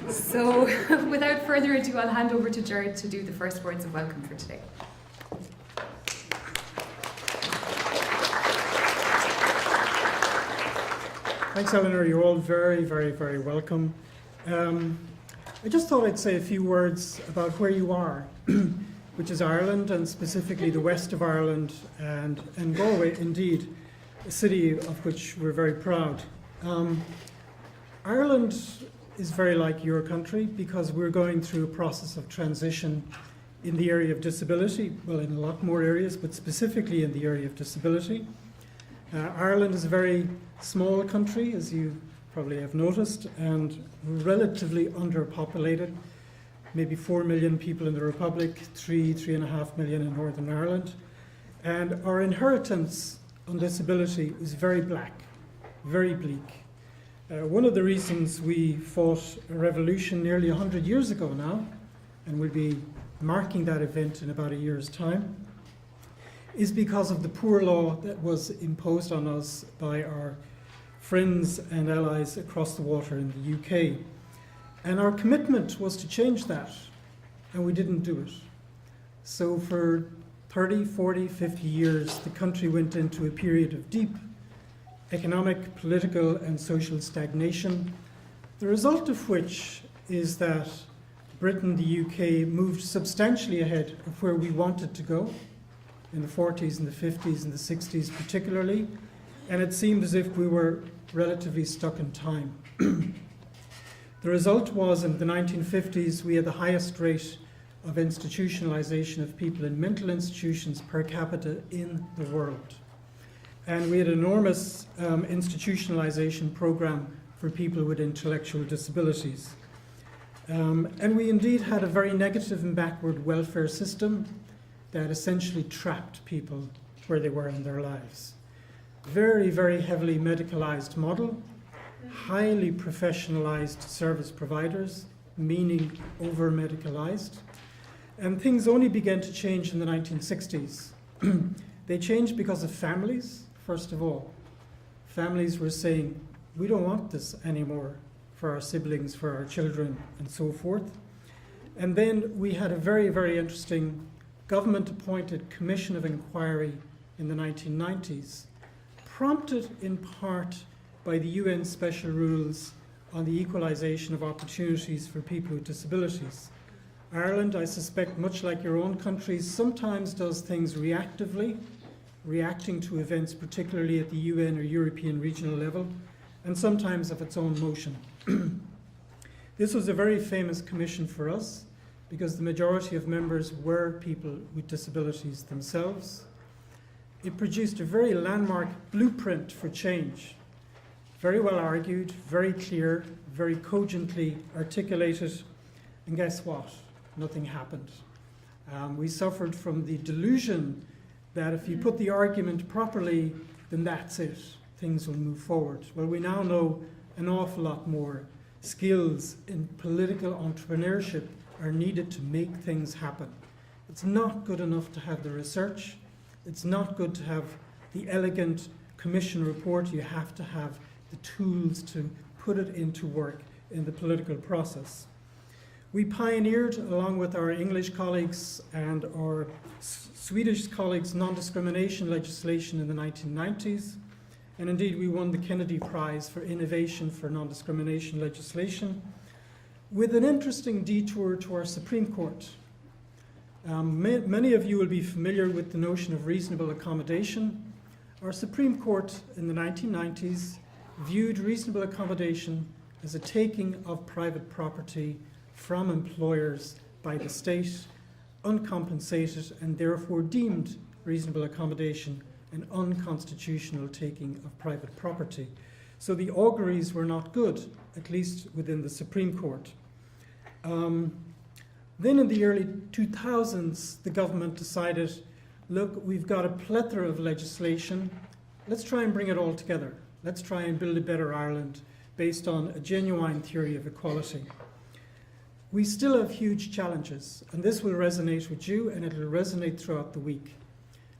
So, without further ado, I'll hand over to Gerard to do the first words of welcome for today. Thanks, Eleanor. You're all very, very, very welcome. I just thought I'd say a few words about where you are, which is Ireland, and specifically the west of Ireland and Galway, indeed, a city of which we're very proud. Ireland is very like your country because we're going through a process of transition in the area of disability, well, in a lot more areas, but specifically in the area of disability. Ireland is a very small country, as you probably have noticed, and relatively underpopulated. Maybe 4 million people in the Republic, 3.5 million in Northern Ireland. And our inheritance on disability is very black, very bleak. One of the reasons we fought a revolution nearly 100 years ago now, and we'll be marking that event in about a year's time, is because of the poor law that was imposed on us by our friends and allies across the water in the UK. And our commitment was to change that, and we didn't do it. So for 30, 40, 50 years, the country went into a period of deep economic, political, and social stagnation, the result of which is that Britain, the UK, moved substantially ahead of where we wanted to go in the 40s and the 50s and the 60s particularly, and it seemed as if we were relatively stuck in time. The result was in the 1950s we had the highest rate of institutionalization of people in mental institutions per capita in the world. And we had an enormous institutionalization program for people with intellectual disabilities. And we indeed had a very negative and backward welfare system that essentially trapped people where they were in their lives. Very, very heavily medicalized model, highly professionalized service providers, meaning over-medicalized. And things only began to change in the 1960s. They changed because of families, first of all. Families were saying, we don't want this anymore for our siblings, for our children, and so forth. And then we had a very, very interesting government-appointed commission of inquiry in the 1990s, prompted in part by the UN special rules on the equalization of opportunities for people with disabilities. Ireland, I suspect, much like your own countries, sometimes does things reactively, reacting to events particularly at the UN or European regional level, and sometimes of its own motion. This was a very famous commission for us because the majority of members were people with disabilities themselves. It produced a very landmark blueprint for change, very well argued, very clear, very cogently articulated, and guess what? Nothing happened. We suffered from the delusion that if you put the argument properly, then that's it, things will move forward. Well, we now know an awful lot more. Skills in political entrepreneurship are needed to make things happen. It's not good enough to have the research. It's not good to have the elegant commission report. You have to have the tools to put it into work in the political process. We pioneered, along with our English colleagues and our Swedish colleagues, non-discrimination legislation in the 1990s. And indeed, we won the Kennedy Prize for Innovation for Non-Discrimination Legislation, with an interesting detour to our Supreme Court. Many of you will be familiar with the notion of reasonable accommodation. Our Supreme Court in the 1990s viewed reasonable accommodation as a taking of private property from employers by the state, uncompensated, and therefore deemed reasonable accommodation an unconstitutional taking of private property. So the auguries were not good, at least within the Supreme Court. Then in the early 2000s, the government decided, look, we've got a plethora of legislation. Let's try and bring it all together. Let's try and build a better Ireland based on a genuine theory of equality. We still have huge challenges, and this will resonate with you, and it will resonate throughout the week.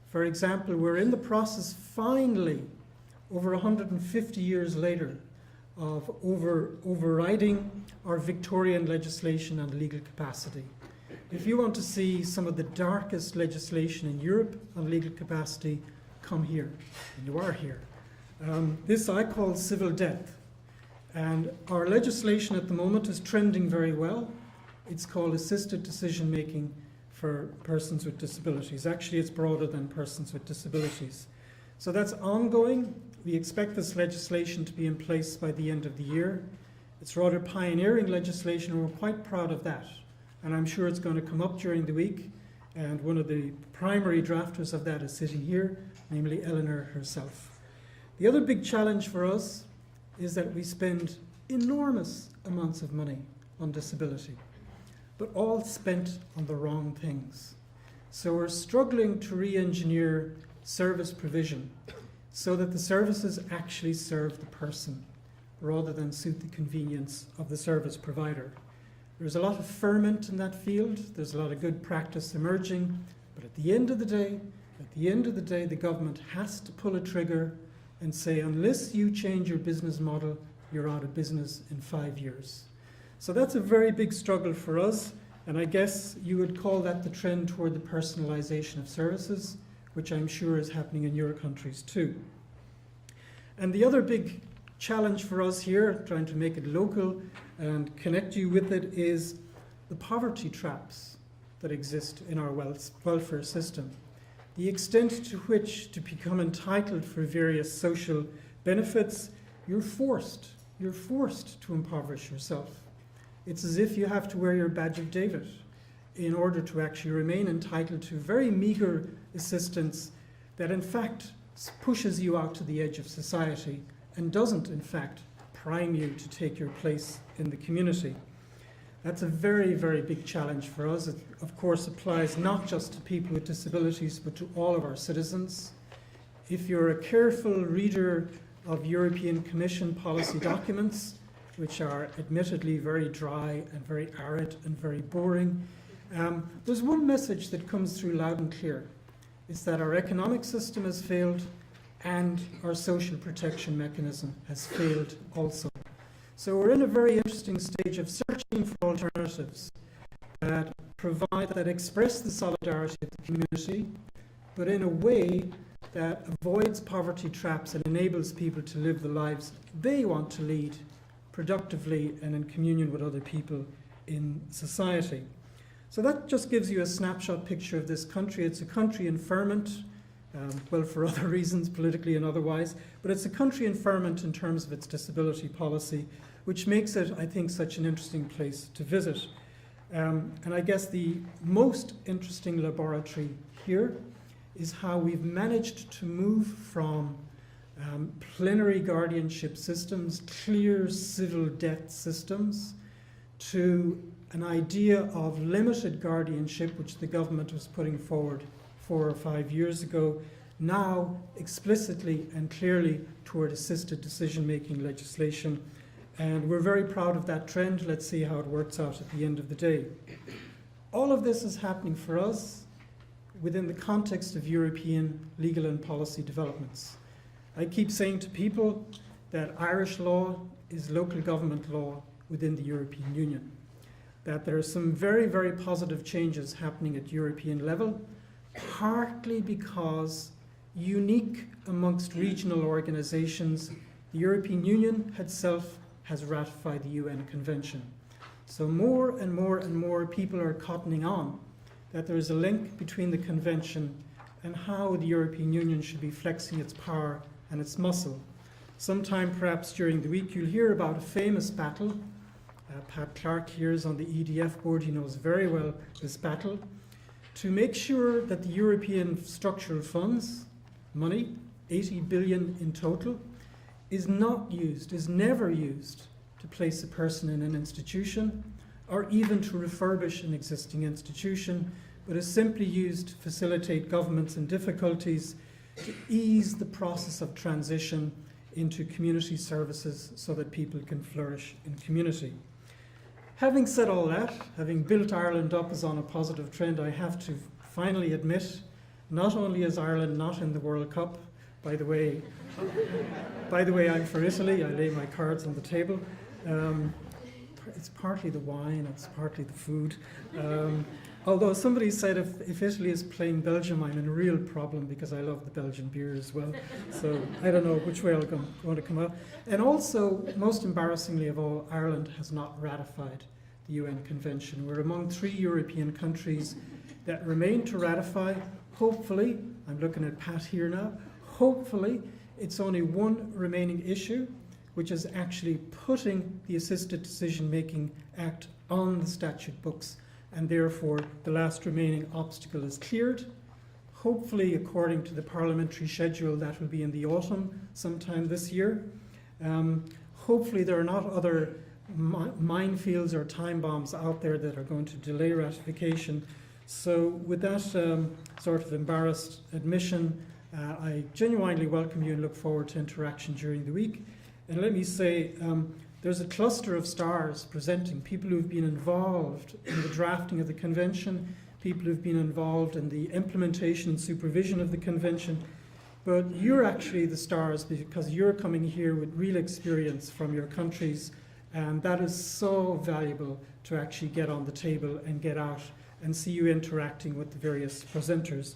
For example, we're in the process, finally, over 150 years later, of overriding our Victorian legislation on legal capacity. If you want to see some of the darkest legislation in Europe on legal capacity, come here, and you are here. This I call civil death, and our legislation at the moment is trending very well. It's called assisted decision making for persons with disabilities. Actually, it's broader than persons with disabilities. So that's ongoing. We expect this legislation to be in place by the end of the year. It's rather pioneering legislation, and we're quite proud of that. And I'm sure it's going to come up during the week, and one of the primary drafters of that is sitting here, namely Eleanor herself. The other big challenge for us is that we spend enormous amounts of money on disability, but all spent on the wrong things. So we're struggling to re-engineer service provision so that the services actually serve the person rather than suit the convenience of the service provider. There's a lot of ferment in that field, there's a lot of good practice emerging, but at the end of the day, the government has to pull a trigger and say, unless you change your business model, you're out of business in 5 years. So that's a very big struggle for us, and I guess you would call that the trend toward the personalisation of services, which I'm sure is happening in your countries too. And the other big challenge for us here, trying to make it local and connect you with it, is the poverty traps that exist in our welfare system. The extent to which, to become entitled for various social benefits, you're forced to impoverish yourself. It's as if you have to wear your badge of David in order to actually remain entitled to very meagre assistance that in fact pushes you out to the edge of society and doesn't in fact prime you to take your place in the community. That's a very, very big challenge for us. It of course applies not just to people with disabilities but to all of our citizens. If you're a careful reader of European Commission policy documents, which are admittedly very dry and very arid and very boring, there's one message that comes through loud and clear. It's that our economic system has failed and our social protection mechanism has failed also. So we're in a very interesting stage of searching for alternatives that provide, that express the solidarity of the community, but in a way that avoids poverty traps and enables people to live the lives they want to lead productively and in communion with other people in society. So that just gives you a snapshot picture of this country. It's a country in ferment, well, for other reasons, politically and otherwise, but it's a country in ferment in terms of its disability policy, which makes it, I think, such an interesting place to visit. And I guess the most interesting laboratory here is how we've managed to move from plenary guardianship systems, clear civil debt systems, to an idea of limited guardianship, which the government was putting forward 4 or 5 years ago, now explicitly and clearly toward assisted decision-making legislation. And we're very proud of that trend. Let's see how it works out at the end of the day. All of this is happening for us within the context of European legal and policy developments. I keep saying to people that Irish law is local government law within the European Union, that there are some very, very positive changes happening at European level, partly because, unique amongst regional organizations, the European Union itself has ratified the UN Convention. So more and more and more people are cottoning on that there is a link between the Convention and how the European Union should be flexing its power and its muscle. Sometime perhaps during the week you'll hear about a famous battle. Pat Clark here is on the EDF board, he knows very well this battle, to make sure that the European structural funds, money, 80 billion in total, is not used, is never used to place a person in an institution or even to refurbish an existing institution, but is simply used to facilitate governments in difficulties to ease the process of transition into community services so that people can flourish in community. Having said all that, having built Ireland up as on a positive trend, I have to finally admit, not only is Ireland not in the World Cup, By the way, I'm for Italy. I lay my cards on the table. It's partly the wine, it's partly the food. Although somebody said if Italy is playing Belgium, I'm in a real problem because I love the Belgian beer as well. So I don't know which way I'm going to come out. And also, most embarrassingly of all, Ireland has not ratified the UN Convention. We're among 3 European countries that remain to ratify. Hopefully, I'm looking at Pat here now, hopefully it's only one remaining issue, which is actually putting the Assisted Decision-Making Act on the statute books, and therefore the last remaining obstacle is cleared. Hopefully, according to the parliamentary schedule, that will be in the autumn sometime this year. Hopefully there are not other minefields or time bombs out there that are going to delay ratification. So with that sort of embarrassed admission, I genuinely welcome you and look forward to interaction during the week. And let me say, there's a cluster of stars presenting, people who've been involved in the drafting of the convention, people who've been involved in the implementation and supervision of the convention. But you're actually the stars because you're coming here with real experience from your countries, and that is so valuable to actually get on the table and get out and see you interacting with the various presenters.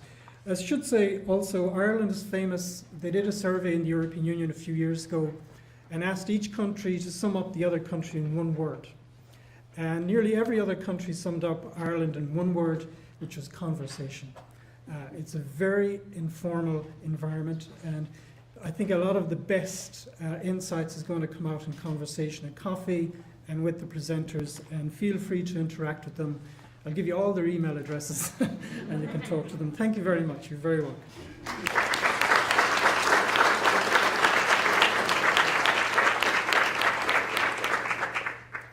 I should say also, Ireland is famous. They did a survey in the European Union a few years ago and asked each country to sum up the other country in one word. And nearly every other country summed up Ireland in one word, which was conversation. It's a very informal environment, and I think a lot of the best insights is going to come out in conversation at coffee and with the presenters, and feel free to interact with them. I'll give you all their email addresses and you can talk to them. Thank you very much. You're very welcome.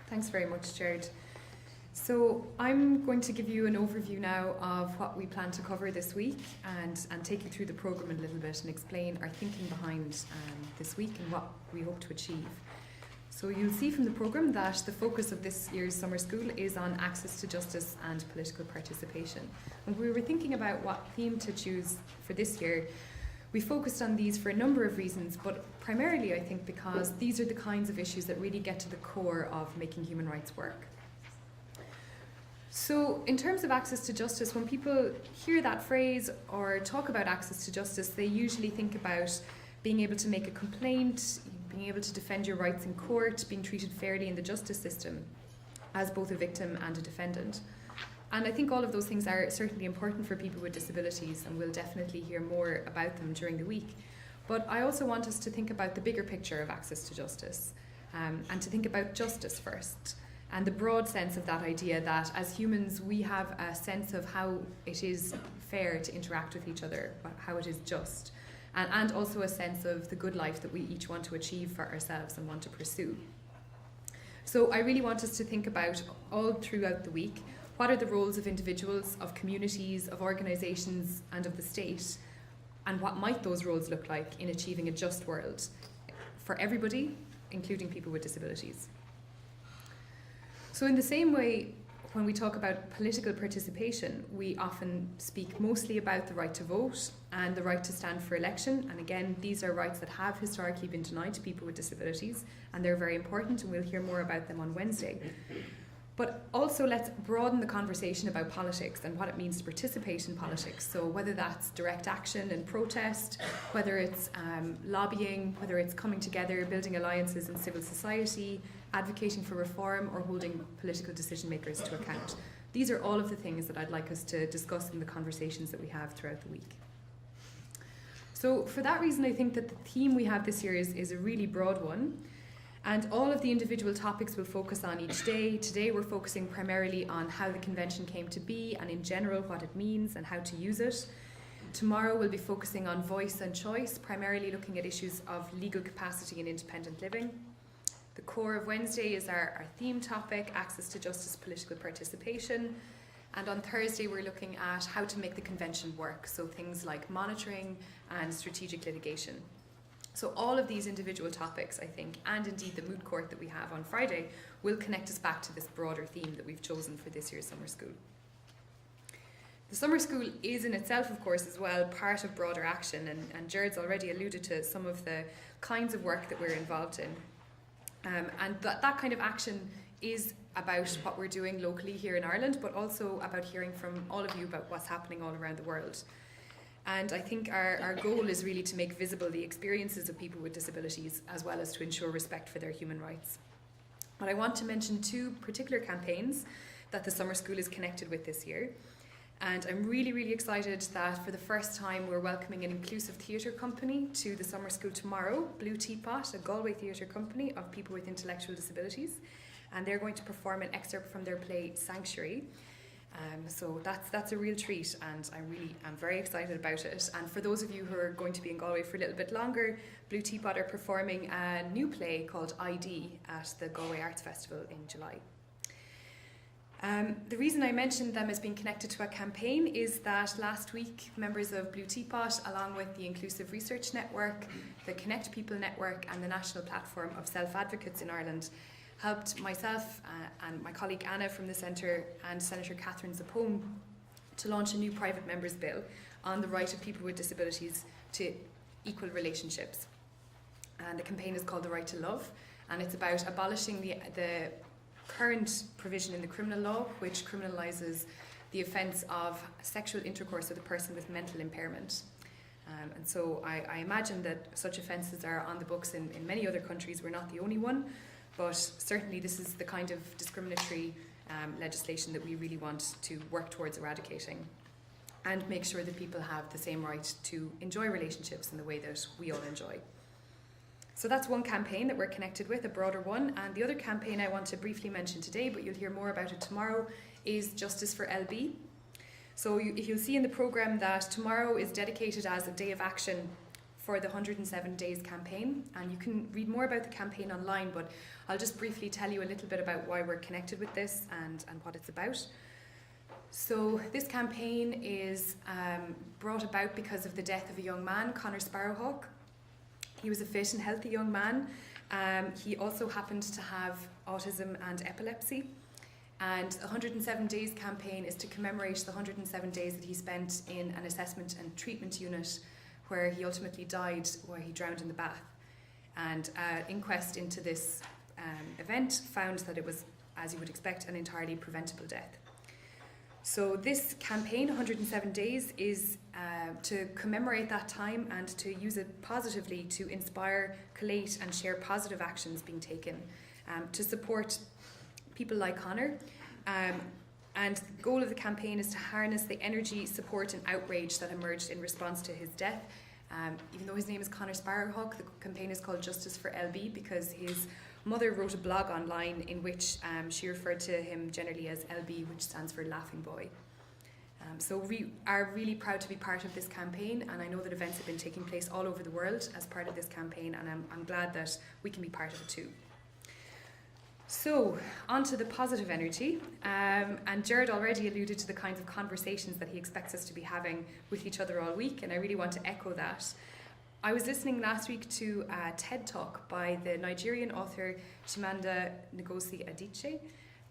Thanks very much, Gerard. So I'm going to give you an overview now of what we plan to cover this week and take you through the programme a little bit and explain our thinking behind this week and what we hope to achieve. So you'll see from the programme that the focus of this year's summer school is on access to justice and political participation. When we were thinking about what theme to choose for this year, we focused on these for a number of reasons, but primarily I think because these are the kinds of issues that really get to the core of making human rights work. So in terms of access to justice, when people hear that phrase or talk about access to justice, they usually think about being able to make a complaint, being able to defend your rights in court, being treated fairly in the justice system as both a victim and a defendant. And I think all of those things are certainly important for people with disabilities, and we'll definitely hear more about them during the week. But I also want us to think about the bigger picture of access to justice, and to think about justice first, and the broad sense of that idea that as humans we have a sense of how it is fair to interact with each other, how it is just, and also a sense of the good life that we each want to achieve for ourselves and want to pursue. So I really want us to think about all throughout the week, what are the roles of individuals, of communities, of organisations and of the state, and what might those roles look like in achieving a just world for everybody, including people with disabilities. So in the same way, when we talk about political participation, we often speak mostly about the right to vote and the right to stand for election. And again, these are rights that have historically been denied to people with disabilities, and they're very important, and we'll hear more about them on Wednesday. But also let's broaden the conversation about politics and what it means to participate in politics. So whether that's direct action and protest, whether it's lobbying, whether it's coming together, building alliances in civil society, advocating for reform, or holding political decision makers to account. These are all of the things that I'd like us to discuss in the conversations that we have throughout the week. So for that reason, I think that the theme we have this year is a really broad one. And all of the individual topics we'll focus on each day. Today we're focusing primarily on how the convention came to be and in general what it means and how to use it. Tomorrow we'll be focusing on voice and choice, primarily looking at issues of legal capacity and independent living. The core of Wednesday is our theme topic, access to justice, political participation. And on Thursday we're looking at how to make the convention work, so things like monitoring and strategic litigation. So all of these individual topics, I think, and indeed the moot court that we have on Friday, will connect us back to this broader theme that we've chosen for this year's summer school. The summer school is in itself, of course, as well, part of broader action, and Gerard's already alluded to some of the kinds of work that we're involved in. And that kind of action is about what we're doing locally here in Ireland, but also about hearing from all of you about what's happening all around the world. And I think our goal is really to make visible the experiences of people with disabilities, as well as to ensure respect for their human rights. But I want to mention two particular campaigns that the summer school is connected with this year. And I'm really, really excited that for the first time we're welcoming an inclusive theatre company to the summer school tomorrow, Blue Teapot, a Galway theatre company of people with intellectual disabilities. And they're going to perform an excerpt from their play Sanctuary. So that's a real treat, and I'm very excited about it. And for those of you who are going to be in Galway for a little bit longer, Blue Teapot are performing a new play called ID at the Galway Arts Festival in July. The reason I mentioned them as being connected to a campaign is that last week members of Blue Teapot, along with the Inclusive Research Network, the Connect People Network and the National Platform of Self-Advocates in Ireland, helped myself and my colleague Anna from the Centre and Senator Catherine Zappone to launch a new private members bill on the right of people with disabilities to equal relationships. And the campaign is called The Right to Love, and it's about abolishing the current provision in the criminal law which criminalises the offence of sexual intercourse with a person with mental impairment. And so I imagine that such offences are on the books in many other countries. We're not the only one, but certainly this is the kind of discriminatory legislation that we really want to work towards eradicating and make sure that people have the same right to enjoy relationships in the way that we all enjoy. So that's one campaign that we're connected with, a broader one. And the other campaign I want to briefly mention today, but you'll hear more about it tomorrow, is Justice for LB. So you'll see in the programme that tomorrow is dedicated as a day of action for the 107 Days campaign. And you can read more about the campaign online, but I'll just briefly tell you a little bit about why we're connected with this and what it's about. So this campaign is brought about because of the death of a young man, Conor Sparrowhawk. He was a fit and healthy young man. He also happened to have autism and epilepsy. And the 107 Days campaign is to commemorate the 107 days that he spent in an assessment and treatment unit where he ultimately died, where he drowned in the bath. And an inquest into this event found that it was, as you would expect, an entirely preventable death. So this campaign, 107 Days, is to commemorate that time and to use it positively to inspire, collate and share positive actions being taken to support people like Conor. And the goal of the campaign is to harness the energy, support and outrage that emerged in response to his death. Even though his name is Conor Sparrowhawk, the campaign is called Justice for LB because his mother wrote a blog online in which she referred to him generally as LB, which stands for Laughing Boy. So we are really proud to be part of this campaign, and I know that events have been taking place all over the world as part of this campaign, and I'm glad that we can be part of it too. So, on to the positive energy, and Gerard already alluded to the kinds of conversations that he expects us to be having with each other all week, and I really want to echo that. I was listening last week to a TED Talk by the Nigerian author Chimamanda Ngozi Adichie,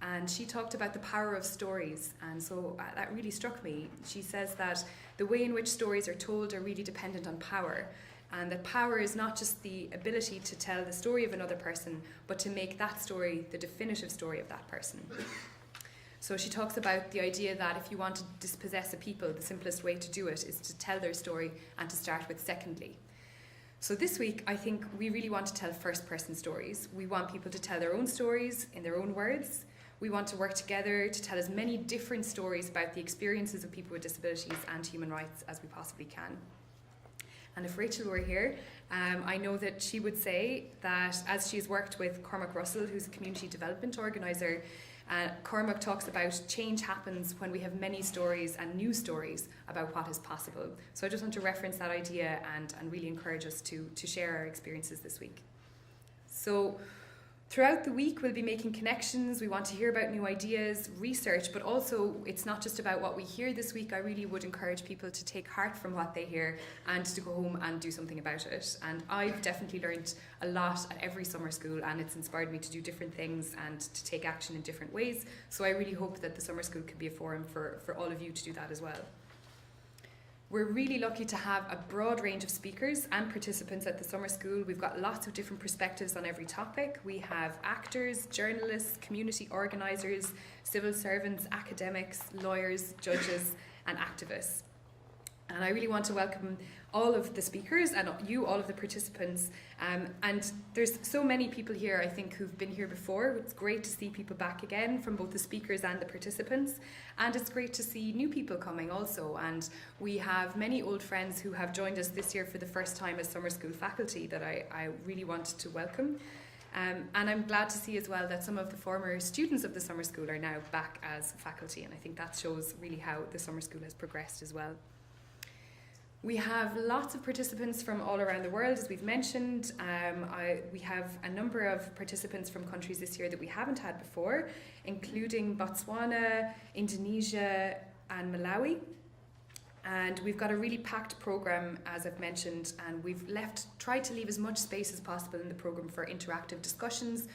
and she talked about the power of stories, and so that really struck me. She says that the way in which stories are told are really dependent on power, and that power is not just the ability to tell the story of another person, but to make that story the definitive story of that person. So she talks about the idea that if you want to dispossess a people, the simplest way to do it is to tell their story and to start with secondly. So this week, I think we really want to tell first-person stories. We want people to tell their own stories in their own words. We want to work together to tell as many different stories about the experiences of people with disabilities and human rights as we possibly can. And if Rachel were here, I know that she would say that as she's worked with Cormac Russell, who's a community development organiser, Cormac talks about change happens when we have many stories and new stories about what is possible. So I just want to reference that idea and really encourage us to share our experiences this week. So Throughout the week, we'll be making connections. We want to hear about new ideas, research, but also it's not just about what we hear this week. I really would encourage people to take heart from what they hear and to go home and do something about it. And I've definitely learned a lot at every summer school, and it's inspired me to do different things and to take action in different ways. So I really hope that the summer school can be a forum for all of you to do that as well. We're really lucky to have a broad range of speakers and participants at the summer school. We've got lots of different perspectives on every topic. We have actors, journalists, community organisers, civil servants, academics, lawyers, judges and activists. And I really want to welcome all of the speakers and you, all of the participants. And there's so many people here, I think, who've been here before. It's great to see people back again from both the speakers and the participants. And it's great to see new people coming also. And we have many old friends who have joined us this year for the first time as summer school faculty that I really want to welcome. And I'm glad to see as well that some of the former students of the summer school are now back as faculty. And I think that shows really how the summer school has progressed as well. We have lots of participants from all around the world, as we've mentioned. We have a number of participants from countries this year that we haven't had before, including Botswana, Indonesia and Malawi. And we've got a really packed programme, as I've mentioned, and we've tried to leave as much space as possible in the programme for interactive discussions.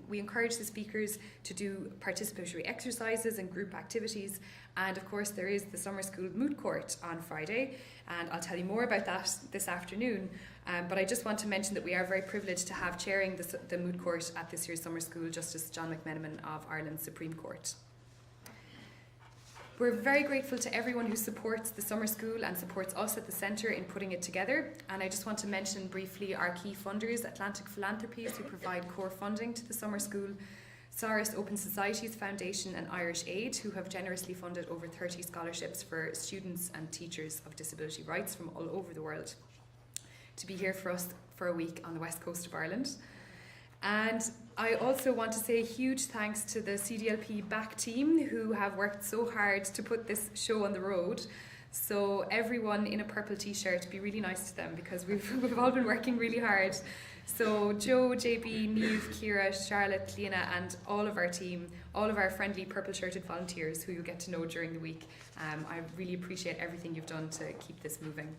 We encourage the speakers to do participatory exercises and group activities. And of course, there is the summer school moot court on Friday, and I'll tell you more about that this afternoon. But I just want to mention that we are very privileged to have chairing the moot court at this year's summer school Justice John McMenamin of Ireland's Supreme Court. We're very grateful to everyone who supports the summer school and supports us at the centre in putting it together. And I just want to mention briefly our key funders, Atlantic Philanthropies, who provide core funding to the summer school, Saris Open Societies Foundation and Irish Aid, who have generously funded over 30 scholarships for students and teachers of disability rights from all over the world to be here for us for a week on the west coast of Ireland. And I also want to say a huge thanks to the CDLP back team who have worked so hard to put this show on the road. So everyone in a purple t-shirt, be really nice to them because we've all been working really hard. So Joe, JB, Niamh, Ciara, Charlotte, Leona and all of our team, all of our friendly purple shirted volunteers who you'll get to know during the week. I really appreciate everything you've done to keep this moving.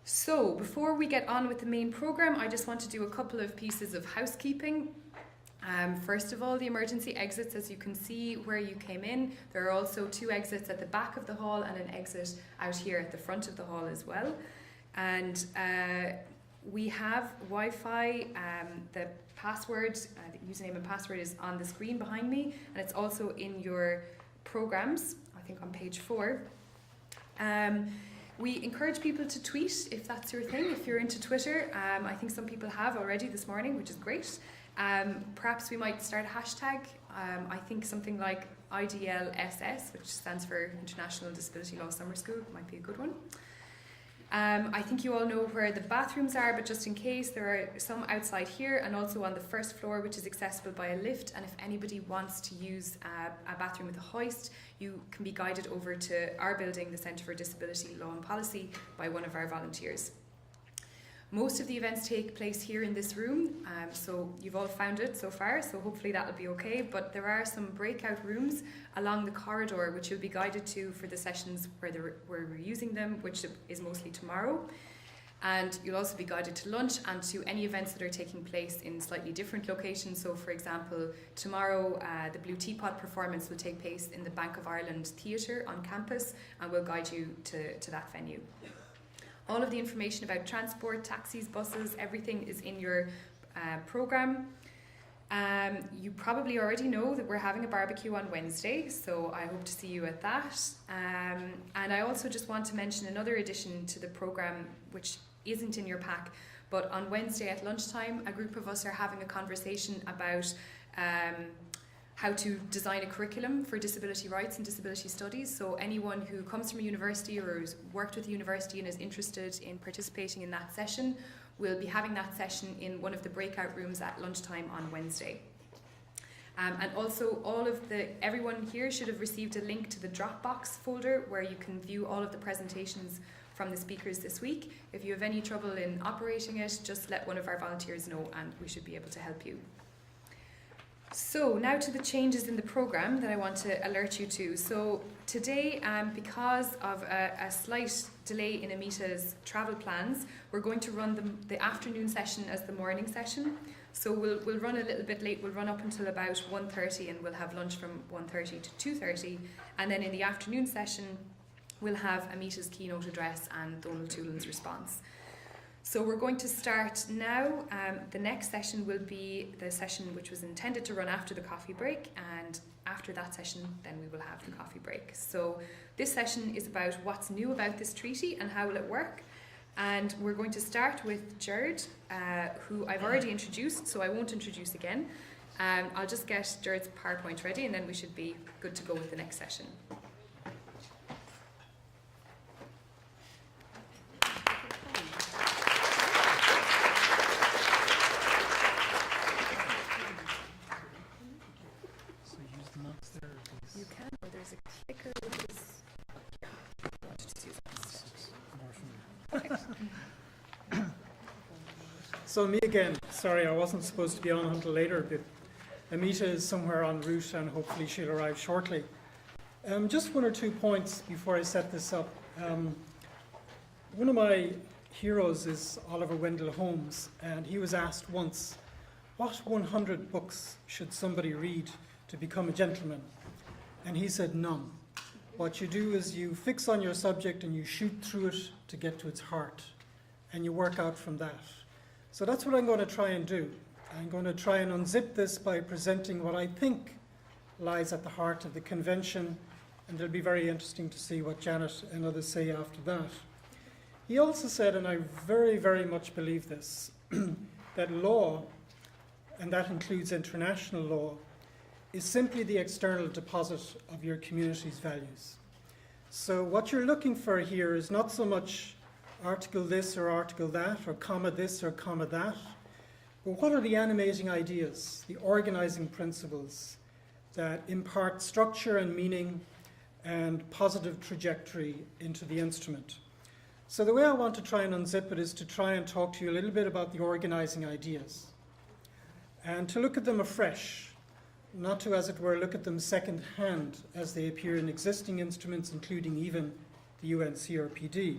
So before we get on with the main programme, I just want to do a couple of pieces of housekeeping. First of all, the emergency exits, as you can see where you came in. There are also 2 exits at the back of the hall and an exit out here at the front of the hall as well. And we have Wi-Fi. The password, the username and password is on the screen behind me, and it's also in your programmes, I think on page 4. We encourage people to tweet if that's your thing, if you're into Twitter. I think some people have already this morning, which is great. Perhaps we might start a hashtag. I think something like IDLSS, which stands for International Disability Law Summer School, might be a good one. I think you all know where the bathrooms are, but just in case, there are some outside here and also on the first floor, which is accessible by a lift. And if anybody wants to use a bathroom with a hoist, you can be guided over to our building, the Centre for Disability Law and Policy, by one of our volunteers. Most of the events take place here in this room, so you've all found it so far, so hopefully that'll be okay. But there are some breakout rooms along the corridor which you'll be guided to for the sessions where we're using them, which is mostly tomorrow. And you'll also be guided to lunch and to any events that are taking place in slightly different locations. So for example, tomorrow the Blue Teapot performance will take place in the Bank of Ireland Theatre on campus, and we'll guide you to that venue. All of the information about transport, taxis, buses, everything is in your programme. You probably already know that we're having a barbecue on Wednesday, so I hope to see you at that. And I also just want to mention another addition to the programme, which isn't in your pack, but on Wednesday at lunchtime, a group of us are having a conversation about how to design a curriculum for disability rights and disability studies. So anyone who comes from a university or has worked with a university and is interested in participating in that session will be having that session in one of the breakout rooms at lunchtime on Wednesday. And also everyone here should have received a link to the Dropbox folder where you can view all of the presentations from the speakers this week. If you have any trouble in operating it, just let one of our volunteers know and we should be able to help you. So now to the changes in the programme that I want to alert you to. So today, because of a slight delay in Amita's travel plans, we're going to run the afternoon session as the morning session. So we'll run a little bit late. We'll run up until about 1:30 and we'll have lunch from 1:30 to 2:30. And then in the afternoon session, we'll have Amita's keynote address and Donald Toolan's response. So we're going to start now. The next session will be the session which was intended to run after the coffee break, and after that session then we will have the coffee break. So this session is about what's new about this treaty and how will it work. And we're going to start with Gerard, who I've already introduced, so I won't introduce again. I'll just get Gerard's PowerPoint ready and then we should be good to go with the next session. You can, or there's a clicker which is here. I'll just use that. Okay. So me again. Sorry, I wasn't supposed to be on until later, but Amita is somewhere en route and hopefully she'll arrive shortly. Just one or 2 points before I set this up. One of my heroes is Oliver Wendell Holmes, and he was asked once, what 100 books should somebody read to become a gentleman? And he said, none. What you do is you fix on your subject and you shoot through it to get to its heart, and you work out from that. So that's what I'm going to try and do. I'm going to try and unzip this by presenting what I think lies at the heart of the convention, and it'll be very interesting to see what Janet and others say after that. He also said, and I very, very much believe this, that law, and that includes international law, is simply the external deposit of your community's values. So what you're looking for here is not so much article this or article that, or comma this or comma that, but what are the animating ideas, the organizing principles that impart structure and meaning and positive trajectory into the instrument. So the way I want to try and unzip it is to try and talk to you a little bit about the organizing ideas and to look at them afresh, not to, as it were, look at them second-hand as they appear in existing instruments, including even the UN CRPD.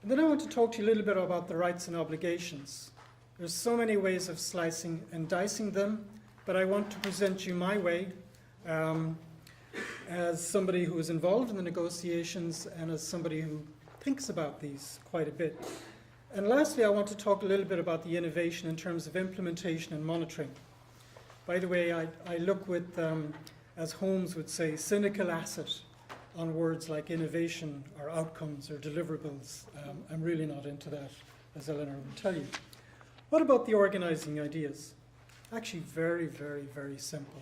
And then I want to talk to you a little bit about the rights and obligations. There's so many ways of slicing and dicing them, but I want to present you my way as somebody who is involved in the negotiations and as somebody who thinks about these quite a bit. And lastly, I want to talk a little bit about the innovation in terms of implementation and monitoring. By the way, I look with, as Holmes would say, cynical acid on words like innovation or outcomes or deliverables. I'm really not into that, as Eleanor will tell you. What about the organizing ideas? Actually very, very, very simple.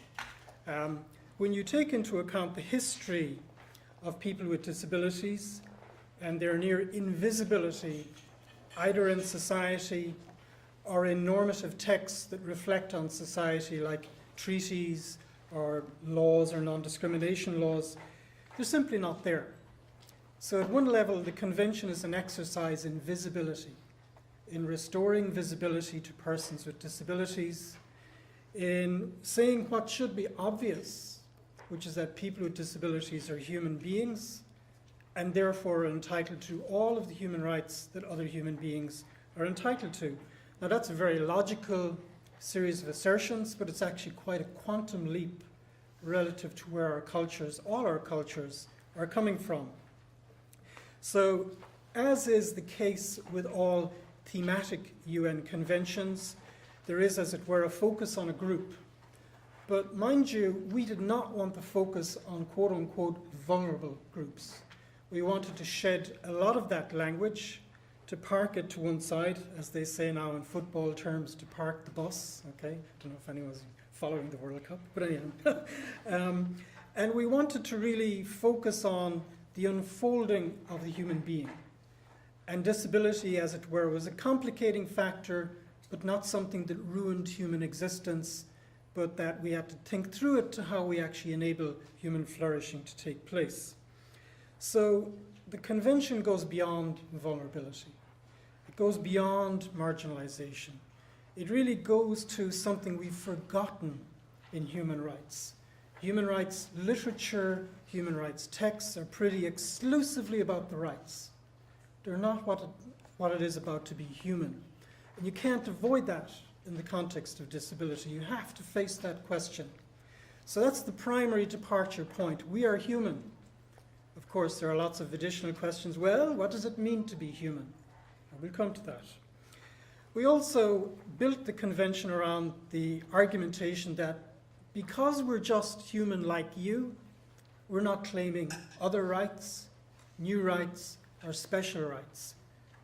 When you take into account the history of people with disabilities and their near invisibility, either in society or in normative texts that reflect on society, like treaties or laws or non-discrimination laws, they're simply not there. So at one level, the convention is an exercise in visibility, in restoring visibility to persons with disabilities, in saying what should be obvious, which is that people with disabilities are human beings and therefore are entitled to all of the human rights that other human beings are entitled to. Now that's a very logical series of assertions, but it's actually quite a quantum leap relative to where our cultures, all our cultures, are coming from. So, as is the case with all thematic UN conventions, there is, as it were, a focus on a group. But mind you, we did not want to focus on quote-unquote vulnerable groups. We wanted to shed a lot of that language, to park it to one side, as they say now in football terms, to park the bus, okay? I don't know if anyone's following the World Cup, but anyhow. And we wanted to really focus on the unfolding of the human being. And disability, as it were, was a complicating factor, but not something that ruined human existence, but that we had to think through it to how we actually enable human flourishing to take place. So the convention goes beyond vulnerability. It goes beyond marginalization. It really goes to something we've forgotten in human rights. Human rights literature, human rights texts are pretty exclusively about the rights. They're not what it is about to be human. And you can't avoid that in the context of disability. You have to face that question. So that's the primary departure point. We are human. Of course, there are lots of additional questions. Well, what does it mean to be human? And we'll come to that. We also built the convention around the argumentation that because we're just human like you, we're not claiming other rights, new rights, or special rights.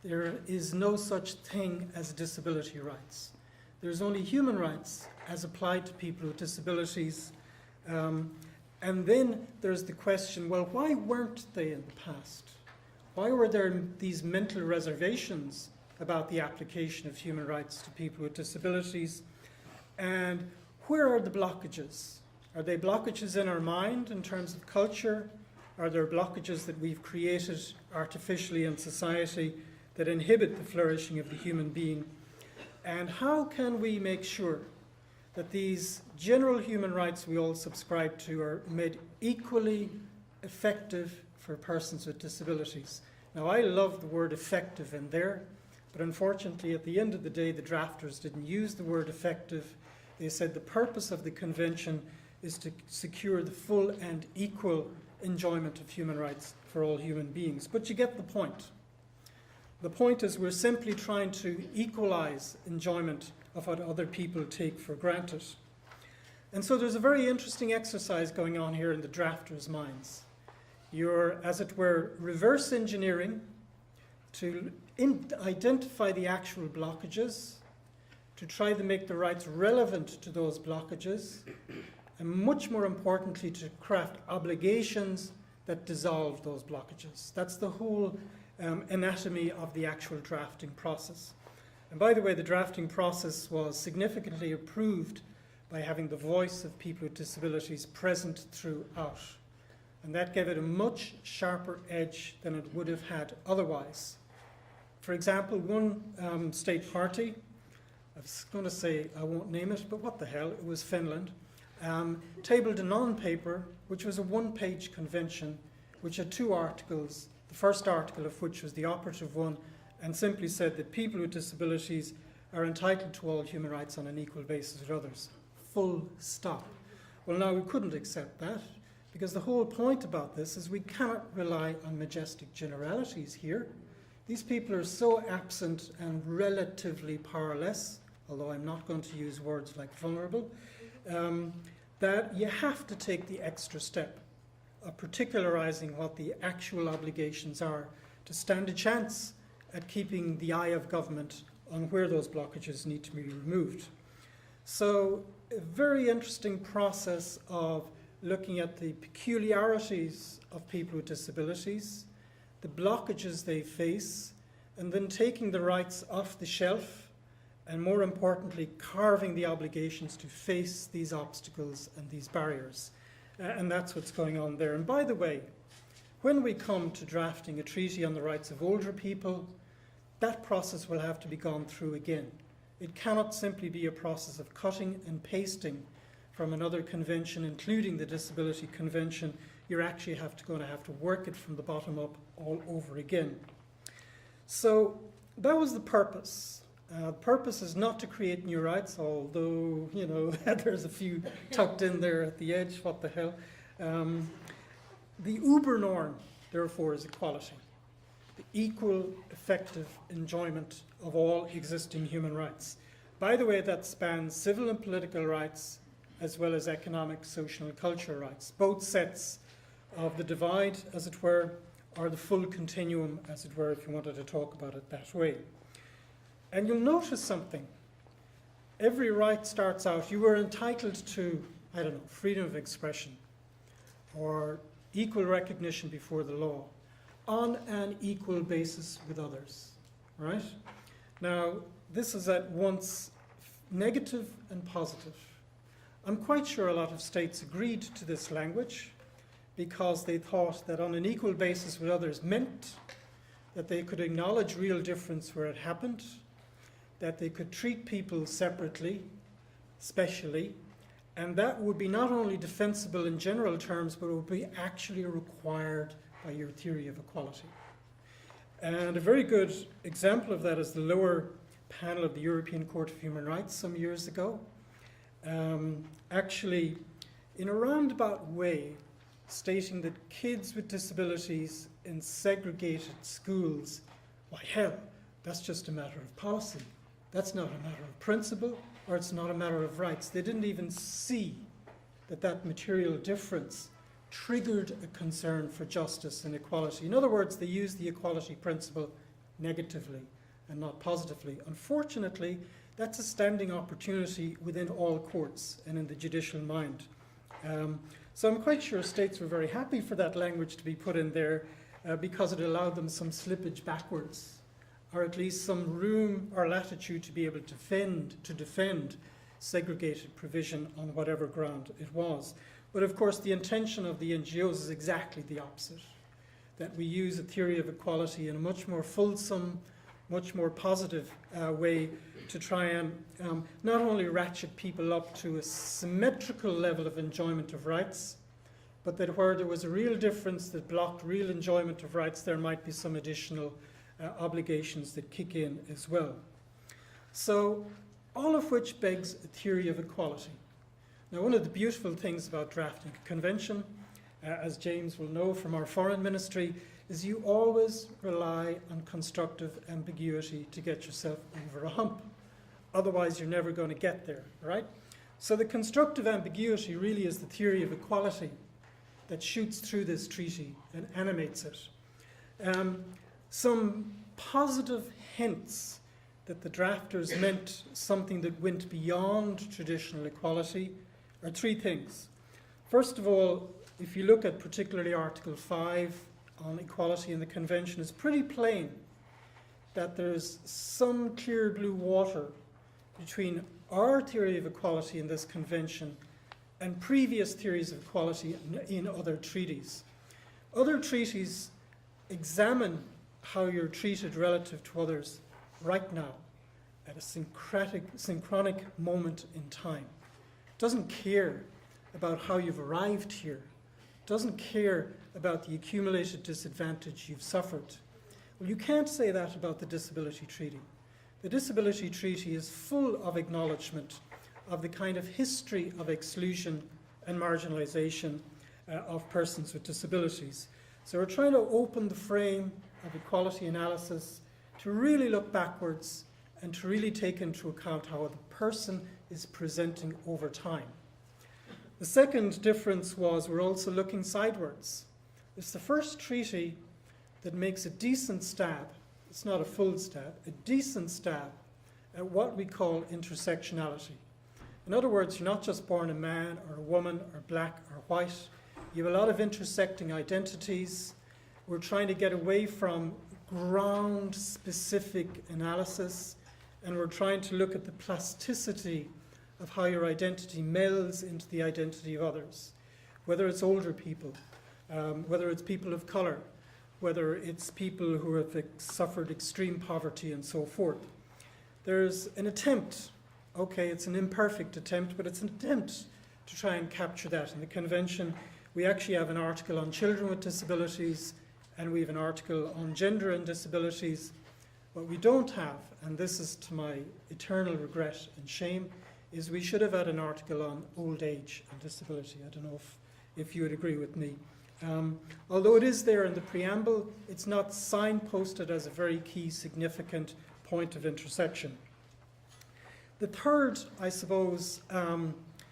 There is no such thing as disability rights. There's only human rights as applied to people with disabilities. And then there's the question, well, why weren't they in the past? Why were there these mental reservations about the application of human rights to people with disabilities? And where are the blockages? Are they blockages in our mind in terms of culture? Are there blockages that we've created artificially in society that inhibit the flourishing of the human being? And how can we make sure that these general human rights we all subscribe to are made equally effective for persons with disabilities? Now, I love the word effective in there, but unfortunately, at the end of the day, the drafters didn't use the word effective. They said the purpose of the convention is to secure the full and equal enjoyment of human rights for all human beings. But you get the point. The point is we're simply trying to equalize enjoyment of what other people take for granted. And so there's a very interesting exercise going on here in the drafters' minds. You're, as it were, reverse engineering to identify the actual blockages, to try to make the rights relevant to those blockages, and much more importantly, to craft obligations that dissolve those blockages. That's the whole anatomy of the actual drafting process. And by the way, the drafting process was significantly improved by having the voice of people with disabilities present throughout. And that gave it a much sharper edge than it would have had otherwise. For example, one state party, I was going to say I won't name it, but what the hell, it was Finland, tabled a non-paper, which was a one-page convention, which had 2 articles, the first article of which was the operative one, and simply said that people with disabilities are entitled to all human rights on an equal basis with others. Full stop. Well, now, we couldn't accept that, because the whole point about this is we cannot rely on majestic generalities here. These people are so absent and relatively powerless, although I'm not going to use words like vulnerable, that you have to take the extra step of particularizing what the actual obligations are to stand a chance at keeping the eye of government on where those blockages need to be removed. So a very interesting process of looking at the peculiarities of people with disabilities, the blockages they face, and then taking the rights off the shelf, and more importantly, carving the obligations to face these obstacles and these barriers. And that's what's going on there. And by the way, when we come to drafting a treaty on the rights of older people, that process will have to be gone through again. It cannot simply be a process of cutting and pasting from another convention, including the Disability Convention. You're actually going to have to work it from the bottom up all over again. So that was the purpose. The purpose is not to create new rights, although, you know, there's a few tucked in there at the edge, what the hell. The uber norm, therefore, is equality. The equal, effective enjoyment of all existing human rights. By the way, that spans civil and political rights, as well as economic, social, and cultural rights. Both sets of the divide, as it were, or the full continuum, as it were, if you wanted to talk about it that way. And you'll notice something. Every right starts out, you were entitled to, I don't know, freedom of expression, or equal recognition before the law, on an equal basis with others, right? Now, this is at once negative and positive. I'm quite sure a lot of states agreed to this language because they thought that on an equal basis with others meant that they could acknowledge real difference where it happened, that they could treat people separately, specially, And that would be not only defensible in general terms, but it would be actually required by your theory of equality. And a very good example of that is the lower panel of the European Court of Human Rights some years ago. Actually, in a roundabout way, stating that kids with disabilities in segregated schools, why hell, that's just a matter of policy. That's not a matter of principle, or it's not a matter of rights. They didn't even see that that material difference triggered a concern for justice and equality. In other words, they used the equality principle negatively and not positively. Unfortunately, that's a standing opportunity within all courts and in the judicial mind. So I'm quite sure states were very happy for that language to be put in there because it allowed them some slippage backwards, or at least some room or latitude to be able to defend segregated provision on whatever ground it was. But of course, the intention of the NGOs is exactly the opposite, that we use a theory of equality in a much more fulsome, much more positive way to try and not only ratchet people up to a symmetrical level of enjoyment of rights, but that where there was a real difference that blocked real enjoyment of rights, there might be some additional obligations that kick in as well. So, all of which begs a theory of equality. Now, one of the beautiful things about drafting a convention, as James will know from our foreign ministry, is you always rely on constructive ambiguity to get yourself over a hump. Otherwise, you're never going to get there, right? So the constructive ambiguity really is the theory of equality that shoots through this treaty and animates it. Some positive hints that the drafters meant something that went beyond traditional equality are three things. First of all, if you look at particularly Article 5 on equality in the Convention, it's pretty plain that there's some clear blue water between our theory of equality in this Convention and previous theories of equality in other treaties. Other treaties examine how you're treated relative to others right now at a synchronic moment in time. It doesn't care about how you've arrived here. It doesn't care about the accumulated disadvantage you've suffered. Well, you can't say that about the Disability Treaty. The Disability Treaty is full of acknowledgement of the kind of history of exclusion and marginalization of persons with disabilities. So we're trying to open the frame of equality analysis to really look backwards and to really take into account how the person is presenting over time. The second difference was we're also looking sidewards. It's the first treaty that makes a decent stab, it's not a full stab, a decent stab at what we call intersectionality. In other words, you're not just born a man or a woman or black or white. You have a lot of intersecting identities. We're trying to get away from ground-specific analysis, and we're trying to look at the plasticity of how your identity melds into the identity of others, whether it's older people, whether it's people of colour, whether it's people who have suffered extreme poverty and so forth. There's an attempt, okay, it's an imperfect attempt, but it's an attempt to try and capture that. In the Convention, we actually have an article on children with disabilities, and we have an article on gender and disabilities. What we don't have, and this is to my eternal regret and shame, is we should have had an article on old age and disability. I don't know if you would agree with me. Although it is there in the preamble, it's not signposted as a very key, significant point of intersection. The third, I suppose,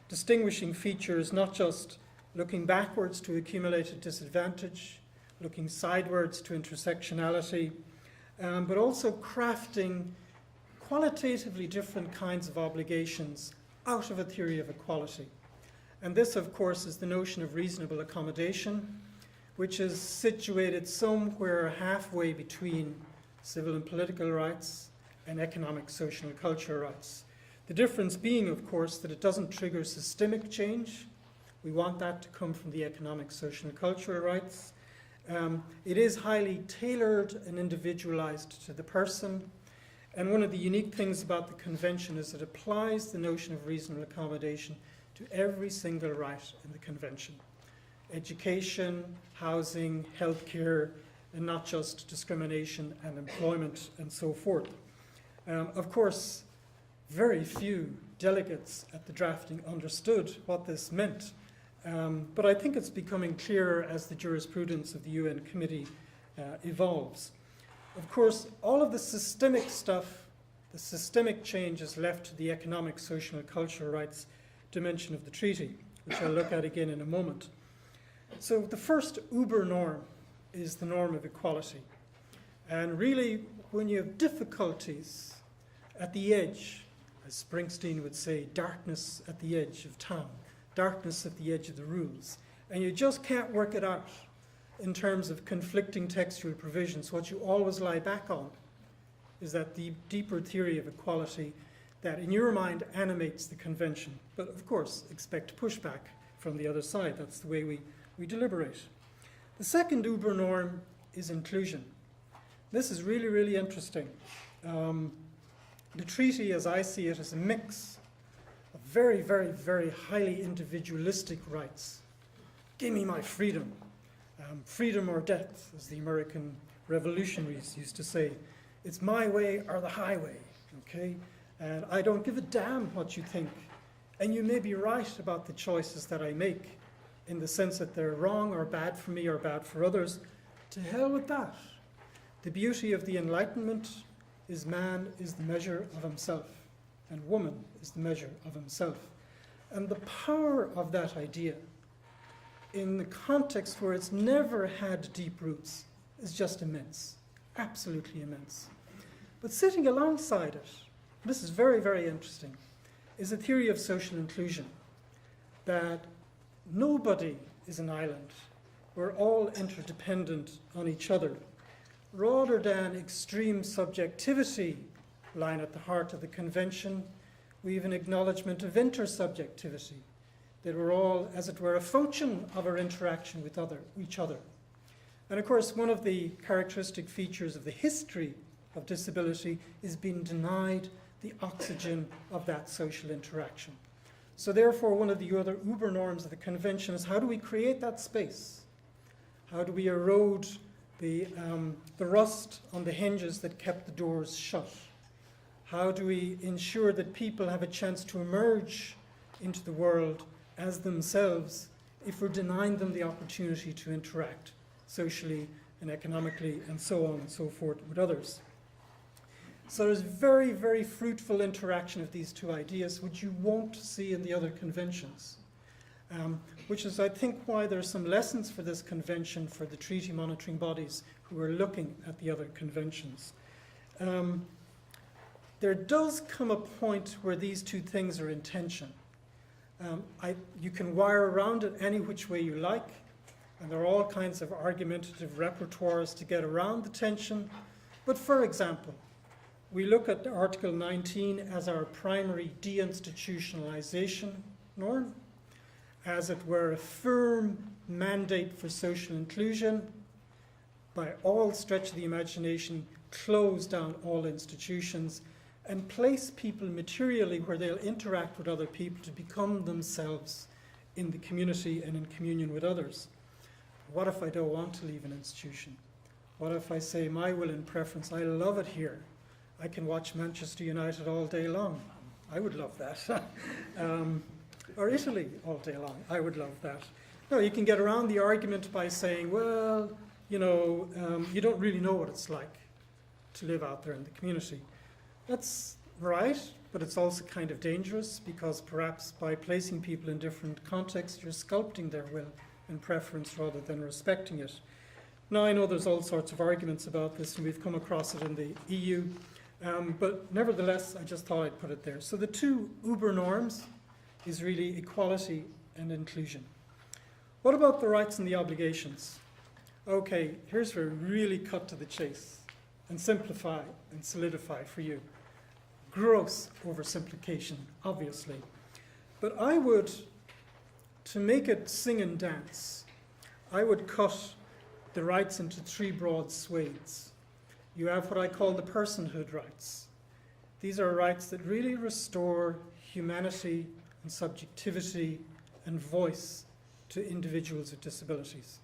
distinguishing feature is not just looking backwards to accumulated disadvantage, looking sidewards to intersectionality, but also crafting qualitatively different kinds of obligations out of a theory of equality. And this, of course, is the notion of reasonable accommodation, which is situated somewhere halfway between civil and political rights and economic, social, and cultural rights. The difference being, of course, that it doesn't trigger systemic change. We want that to come from the economic, social, and cultural rights. It is highly tailored and individualized to the person. And one of the unique things about the Convention is it applies the notion of reasonable accommodation to to every single right in the Convention. Education, housing, healthcare, and not just discrimination and employment and so forth. Of course, very few delegates at the drafting understood what this meant, but I think it's becoming clearer as the jurisprudence of the UN Committee evolves. Of course, all of the systemic stuff, the systemic change is left to the economic, social, and cultural rights dimension of the treaty, which I'll look at again in a moment. So the first uber norm is the norm of equality. And really, when you have difficulties at the edge, as Springsteen would say, darkness at the edge of town, darkness at the edge of the rules, and you just can't work it out in terms of conflicting textual provisions, what you always lie back on is that the deeper theory of equality that in your mind animates the convention. But of course, expect pushback from the other side. That's the way we deliberate. The second uber norm is inclusion. This is really, really interesting. The treaty, as I see it, is a mix of very, very, very highly individualistic rights. Give me my freedom. Freedom or death, as the American revolutionaries used to say. It's my way or the highway, okay? And I don't give a damn what you think. And you may be right about the choices that I make in the sense that they're wrong or bad for me or bad for others. To hell with that. The beauty of the Enlightenment is man is the measure of himself, and woman is the measure of himself. And the power of that idea in the context where it's never had deep roots is just immense, absolutely immense. But sitting alongside it, this is very, very interesting, is a theory of social inclusion, that nobody is an island. We're all interdependent on each other. Rather than extreme subjectivity lying at the heart of the convention, we have an acknowledgement of intersubjectivity, that we're all, as it were, a function of our interaction with each other. And of course, one of the characteristic features of the history of disability is being denied the oxygen of that social interaction. So therefore, one of the other uber norms of the convention is how do we create that space? How do we erode the rust on the hinges that kept the doors shut? How do we ensure that people have a chance to emerge into the world as themselves if we're denying them the opportunity to interact socially and economically and so on and so forth with others? So there's very, very fruitful interaction of these two ideas, which you won't see in the other conventions, which is, I think, why there are some lessons for this convention for the treaty monitoring bodies who are looking at the other conventions. There does come a point where these two things are in tension. You can wire around it any which way you like, and there are all kinds of argumentative repertoires to get around the tension. But for example, we look at Article 19 as our primary deinstitutionalization norm, as it were a firm mandate for social inclusion, by all stretch of the imagination, close down all institutions, and place people materially where they'll interact with other people to become themselves in the community and in communion with others. What if I don't want to leave an institution? What if I say my will and preference, I love it here. I can watch Manchester United all day long. I would love that. Or Italy all day long. I would love that. No, you can get around the argument by saying, well, you don't really know what it's like to live out there in the community. That's right, but it's also kind of dangerous because perhaps by placing people in different contexts, you're sculpting their will and preference rather than respecting it. Now, I know there's all sorts of arguments about this, and we've come across it in the EU, but nevertheless, I just thought I'd put it there. So the two uber norms is really equality and inclusion. What about the rights and the obligations? Okay, here's where we really cut to the chase and simplify and solidify for you. Gross oversimplification, obviously. But I would, to make it sing and dance, I would cut the rights into three broad swathes. You have what I call the personhood rights. These are rights that really restore humanity and subjectivity and voice to individuals with disabilities.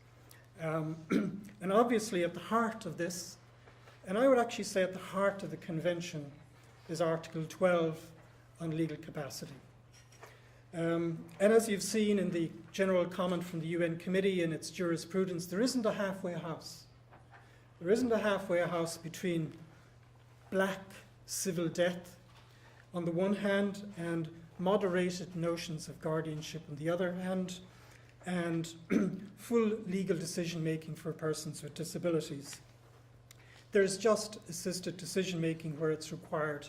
And obviously at the heart of this, and I would actually say at the heart of the convention, is Article 12 on legal capacity. And as you've seen in the general comment from the UN Committee and its jurisprudence, there isn't a halfway house. There isn't a halfway house between black civil death on the one hand and moderated notions of guardianship on the other hand, and full legal decision making for persons with disabilities. There's just assisted decision making where it's required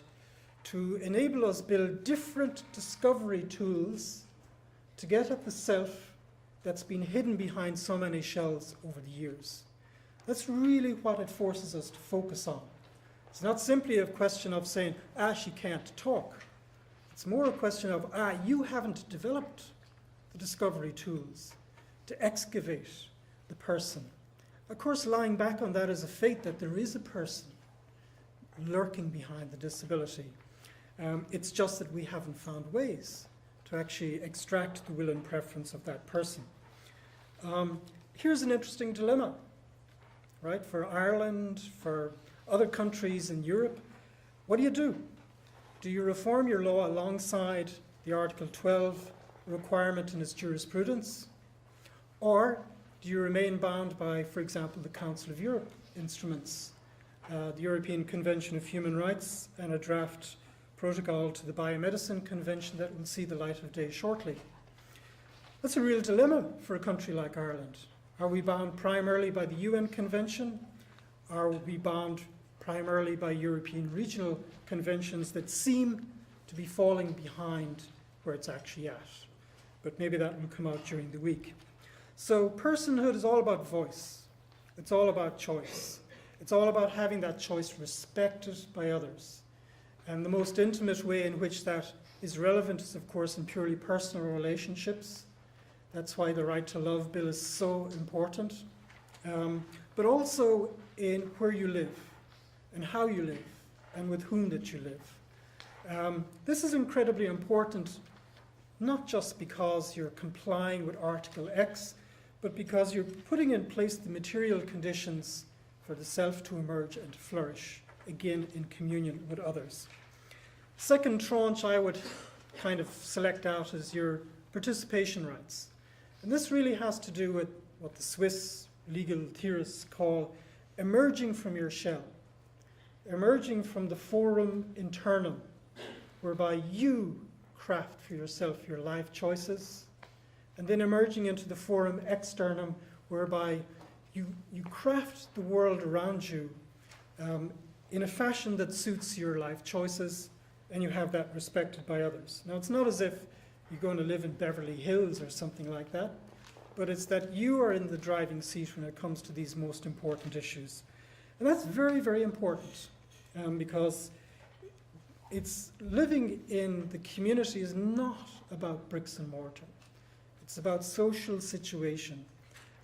to enable us build different discovery tools to get at the self that's been hidden behind so many shells over the years. That's really what it forces us to focus on. It's not simply a question of saying, she can't talk. It's more a question of, you haven't developed the discovery tools to excavate the person. Of course, lying back on that is a faith that there is a person lurking behind the disability. It's just that we haven't found ways to actually extract the will and preference of that person. Here's an interesting dilemma, right? For Ireland, for other countries in Europe, what do you do? Do you reform your law alongside the Article 12 requirement in its jurisprudence? Or do you remain bound by, for example, the Council of Europe instruments, the European Convention of Human Rights, and a draft protocol to the Biomedicine Convention that will see the light of day shortly? That's a real dilemma for a country like Ireland. Are we bound primarily by the UN Convention? Are we bound primarily by European regional conventions that seem to be falling behind where it's actually at? But maybe that will come out during the week. So personhood is all about voice. It's all about choice. It's all about having that choice respected by others. And the most intimate way in which that is relevant is, of course, in purely personal relationships. That's why the Right to Love Bill is so important. But also in where you live and how you live and with whom that you live. This is incredibly important, not just because you're complying with Article X, but because you're putting in place the material conditions for the self to emerge and to flourish, again in communion with others. Second tranche I would kind of select out as your participation rights. And this really has to do with what the Swiss legal theorists call emerging from your shell, emerging from the forum internum, whereby you craft for yourself your life choices, and then emerging into the forum externum, whereby you craft the world around you in a fashion that suits your life choices, and you have that respected by others. Now, it's not as if you're going to live in Beverly Hills or something like that, but it's that you are in the driving seat when it comes to these most important issues. And that's very, very important, because it's living in the community is not about bricks and mortar. It's about social situation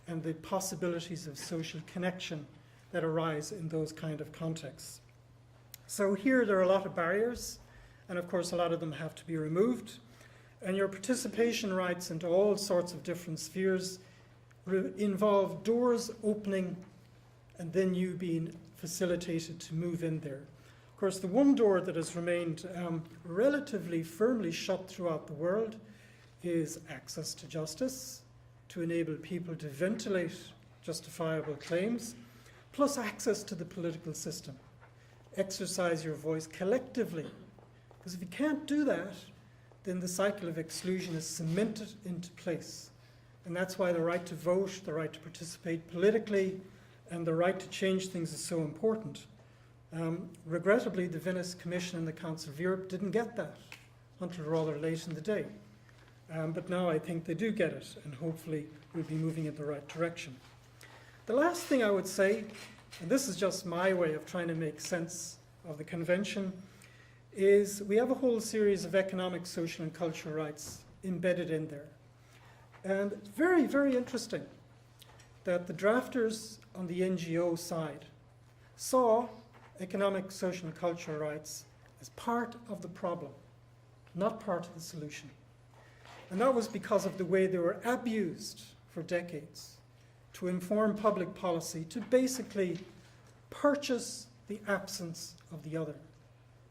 and the possibilities of social connection that arise in those kind of contexts. So here there are a lot of barriers, and of course a lot of them have to be removed. And your participation rights into all sorts of different spheres involve doors opening and then you being facilitated to move in there. Of course, the one door that has remained relatively firmly shut throughout the world is access to justice, to enable people to ventilate justifiable claims, plus access to the political system. Exercise your voice collectively, because if you can't do that, then the cycle of exclusion is cemented into place. And that's why the right to vote, the right to participate politically, and the right to change things is so important. Regrettably, the Venice Commission and the Council of Europe didn't get that until rather late in the day. But now I think they do get it, and hopefully we'll be moving in the right direction. The last thing I would say, and this is just my way of trying to make sense of the convention, is we have a whole series of economic, social, and cultural rights embedded in there. And it's very, very interesting that the drafters on the NGO side saw economic, social, and cultural rights as part of the problem, not part of the solution. And that was because of the way they were abused for decades to inform public policy, to basically purchase the absence of the other,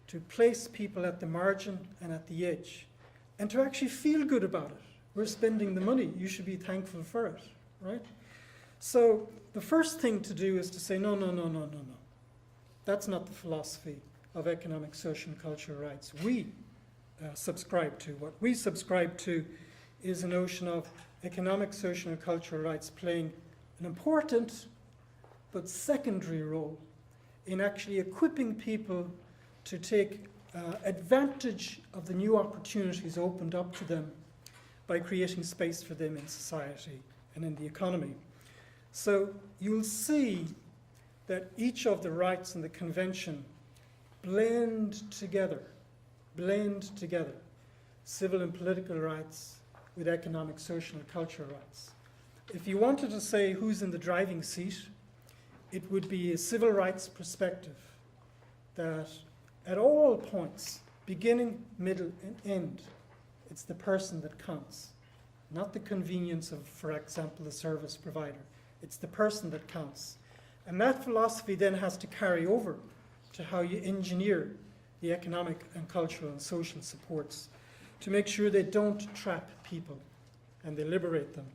to place people at the margin and at the edge, and to actually feel good about it. We're spending the money, you should be thankful for it, right? So the first thing to do is to say, no. That's not the philosophy of economic, social, and cultural rights we subscribe to. What we subscribe to is a notion of economic, social, and cultural rights playing an important but secondary role in actually equipping people to take advantage of the new opportunities opened up to them by creating space for them in society and in the economy. So you'll see that each of the rights in the Convention blend together civil and political rights with economic, social, and cultural rights. If you wanted to say who's in the driving seat, it would be a civil rights perspective that at all points, beginning, middle, and end, it's the person that counts, not the convenience of, for example, the service provider. It's the person that counts. And that philosophy then has to carry over to how you engineer the economic and cultural and social supports to make sure they don't trap people and they liberate them.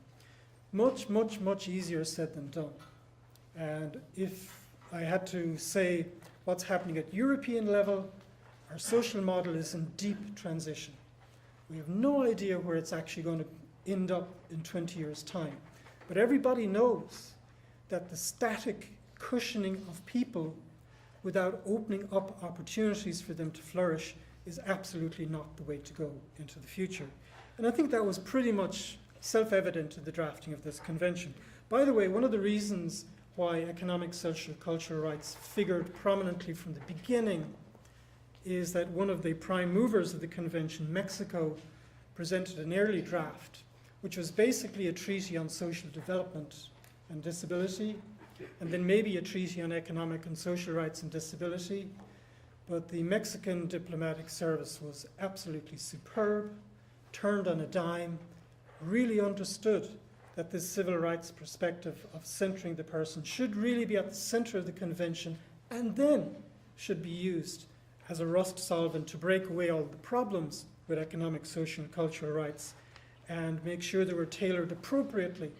Much, much, much easier said than done. And if I had to say what's happening at European level, our social model is in deep transition. We have no idea where it's actually going to end up in 20 years' time. But everybody knows that the static cushioning of people without opening up opportunities for them to flourish is absolutely not the way to go into the future. And I think that was pretty much self-evident in the drafting of this convention. By the way, one of the reasons why economic, social, cultural rights figured prominently from the beginning is that one of the prime movers of the convention, Mexico, presented an early draft, which was basically a treaty on social development and disability, and then maybe a treaty on economic and social rights and disability. But the Mexican diplomatic service was absolutely superb, turned on a dime, really understood that this civil rights perspective of centering the person should really be at the center of the convention and then should be used as a rust solvent to break away all the problems with economic, social, and cultural rights and make sure they were tailored appropriately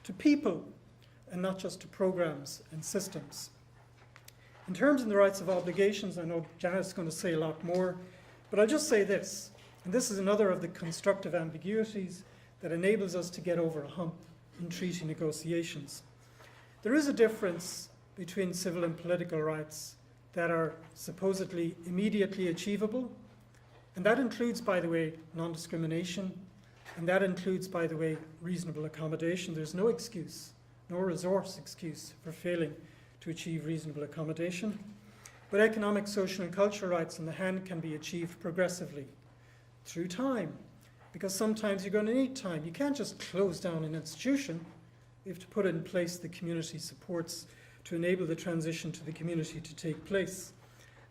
to people and not just to programs and systems. In terms of the rights of obligations, I know Janet's going to say a lot more, but I'll just say this, and this is another of the constructive ambiguities that enables us to get over a hump in treaty negotiations. There is a difference between civil and political rights that are supposedly immediately achievable, and that includes, by the way, non-discrimination, and that includes, by the way, reasonable accommodation. There's no excuse, no resource excuse for failing to achieve reasonable accommodation. But economic, social, and cultural rights on the hand can be achieved progressively through time, because sometimes you're going to need time. You can't just close down an institution. You have to put in place the community supports to enable the transition to the community to take place.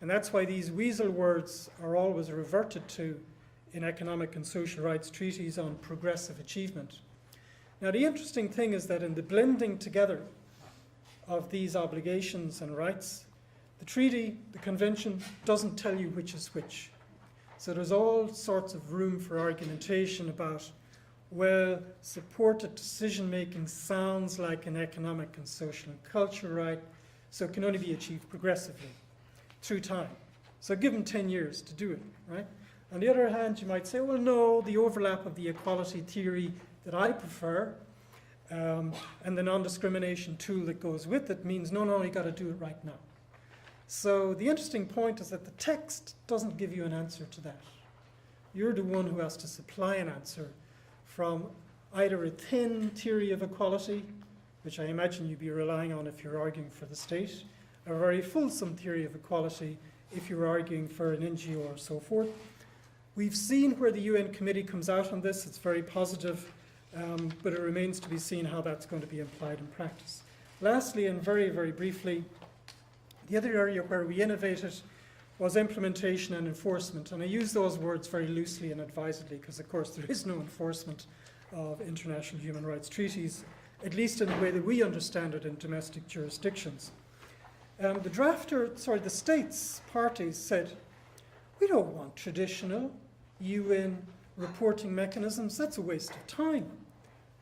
And that's why these weasel words are always reverted to in economic and social rights treaties on progressive achievement. Now, the interesting thing is that in the blending together of these obligations and rights, the treaty, the convention, doesn't tell you which is which. So there's all sorts of room for argumentation about, well, supported decision-making sounds like an economic and social and cultural right, so it can only be achieved progressively through time. So give them 10 years to do it, right? On the other hand, you might say, well, no, the overlap of the equality theory that I prefer and the non-discrimination tool that goes with it means, no, you got to do it right now. So the interesting point is that the text doesn't give you an answer to that. You're the one who has to supply an answer from either a thin theory of equality, which I imagine you'd be relying on if you're arguing for the state, or a very fulsome theory of equality if you're arguing for an NGO or so forth. We've seen where the UN committee comes out on this. It's very positive, but it remains to be seen how that's going to be applied in practice. Lastly, and very, very briefly, the other area where we innovated was implementation and enforcement. And I use those words very loosely and advisedly because, of course, there is no enforcement of international human rights treaties, at least in the way that we understand it in domestic jurisdictions. The states parties said, we don't want traditional UN reporting mechanisms. That's a waste of time.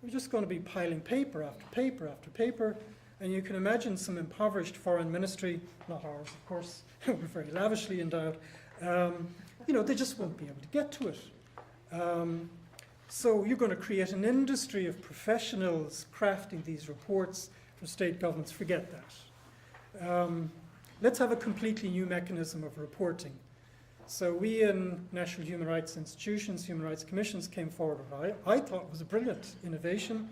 We're just going to be piling paper after paper after paper. And you can imagine some impoverished foreign ministry, not ours, of course, we're very lavishly endowed, they just won't be able to get to it. So you're going to create an industry of professionals crafting these reports for state governments. Forget that. Let's have a completely new mechanism of reporting. So we in national human rights institutions, human rights commissions came forward with what I thought was a brilliant innovation,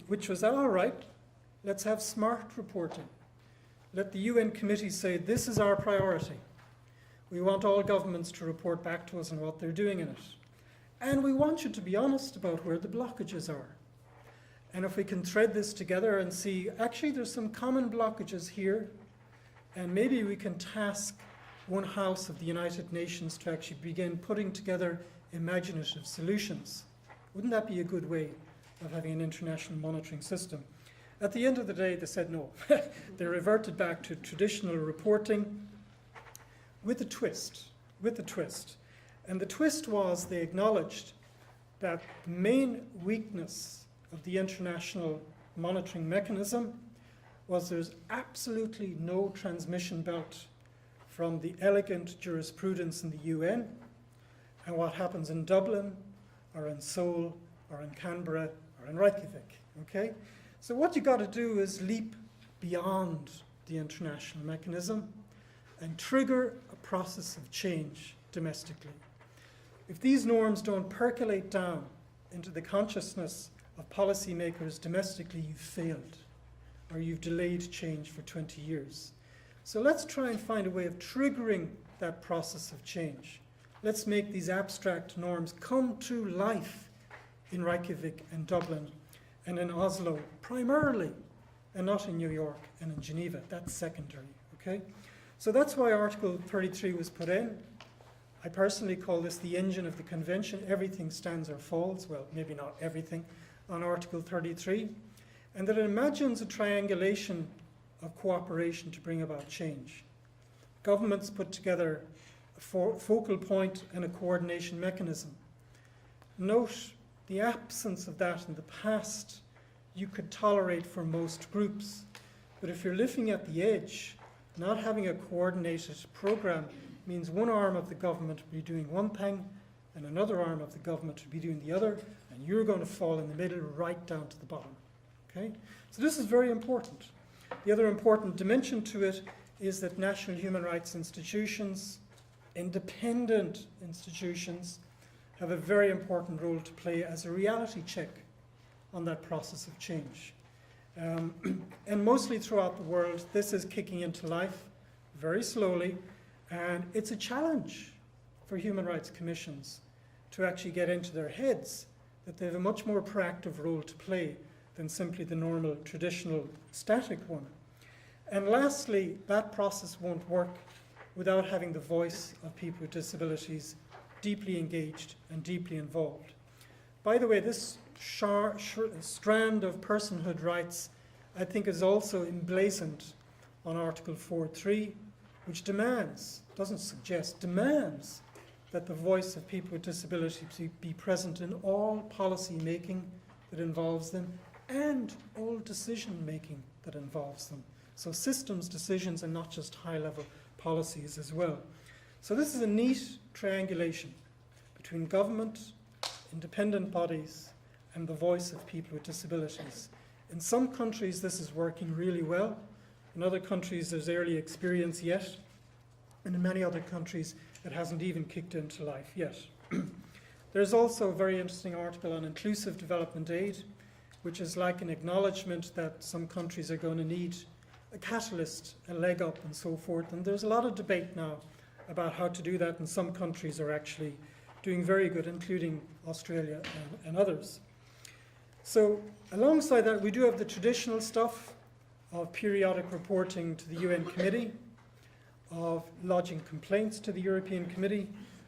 which was, all right, let's have smart reporting. Let the UN committee say, this is our priority. We want all governments to report back to us on what they're doing in it. And we want you to be honest about where the blockages are. And if we can thread this together and see, actually there's some common blockages here, and maybe we can task one house of the United Nations to actually begin putting together imaginative solutions. Wouldn't that be a good way of having an international monitoring system? At the end of the day, they said no. They reverted back to traditional reporting with a twist. And the twist was they acknowledged that the main weakness of the international monitoring mechanism was there's absolutely no transmission belt from the elegant jurisprudence in the UN and what happens in Dublin or in Seoul or in Canberra or in Reykjavik. Okay? So what you've got to do is leap beyond the international mechanism and trigger a process of change domestically. If these norms don't percolate down into the consciousness of policymakers domestically, you've failed, or you've delayed change for 20 years. So let's try and find a way of triggering that process of change. Let's make these abstract norms come to life in Reykjavik and Dublin and in Oslo primarily, and not in New York and in Geneva. That's secondary, okay? So that's why Article 33 was put in. I personally call this the engine of the convention. Everything stands or falls, well, maybe not everything, on Article 33. And that it imagines a triangulation of cooperation to bring about change. Governments put together a focal point and a coordination mechanism. Note the absence of that in the past you could tolerate for most groups. But if you're living at the edge, not having a coordinated program means one arm of the government will be doing one thing and another arm of the government will be doing the other, and you're going to fall in the middle right down to the bottom. Okay? So this is very important. The other important dimension to it is that national human rights institutions, independent institutions, have a very important role to play as a reality check on that process of change. And mostly throughout the world, this is kicking into life very slowly, and it's a challenge for human rights commissions to actually get into their heads that they have a much more proactive role to play than simply the normal, traditional, static one. And lastly, that process won't work without having the voice of people with disabilities deeply engaged and deeply involved. By the way, this strand of personhood rights, I think, is also emblazoned on Article 4.3, which demands, doesn't suggest, demands that the voice of people with disabilities be present in all policy making that involves them and all decision making that involves them. So systems decisions and not just high-level policies as well. So this is a neat triangulation between government, independent bodies, and the voice of people with disabilities. In some countries, this is working really well. In other countries, there's early experience yet. And in many other countries, it hasn't even kicked into life yet. There's also a very interesting article on inclusive development aid, which is like an acknowledgement that some countries are going to need a catalyst, a leg up, and so forth. And there's a lot of debate now about how to do that, and some countries are actually doing very good, including Australia and others. So alongside that, we do have the traditional stuff of periodic reporting to the UN Committee, of lodging complaints to the European Committee.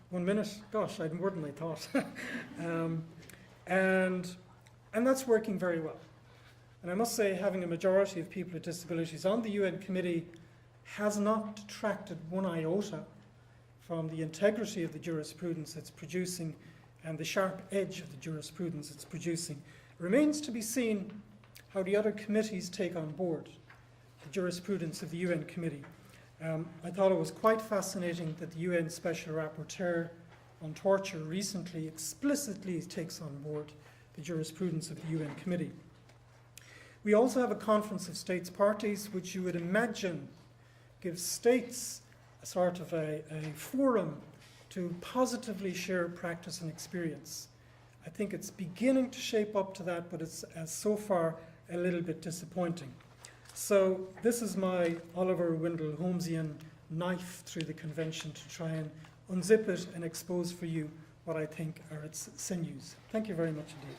1 minute, gosh, I had more than I thought. and that's working very well. And I must say, having a majority of people with disabilities on the UN Committee has not detracted one iota from the integrity of the jurisprudence it's producing and the sharp edge of the jurisprudence it's producing. It remains to be seen how the other committees take on board the jurisprudence of the UN Committee. I thought it was quite fascinating that the UN Special Rapporteur on Torture recently explicitly takes on board the jurisprudence of the UN Committee. We also have a Conference of States Parties, which you would imagine gives states a sort of a forum to positively share practice and experience. I think it's beginning to shape up to that, but it's so far a little bit disappointing. So this is my Oliver Wendell Holmesian knife through the convention to try and unzip it and expose for you what I think are its sinews. Thank you very much indeed.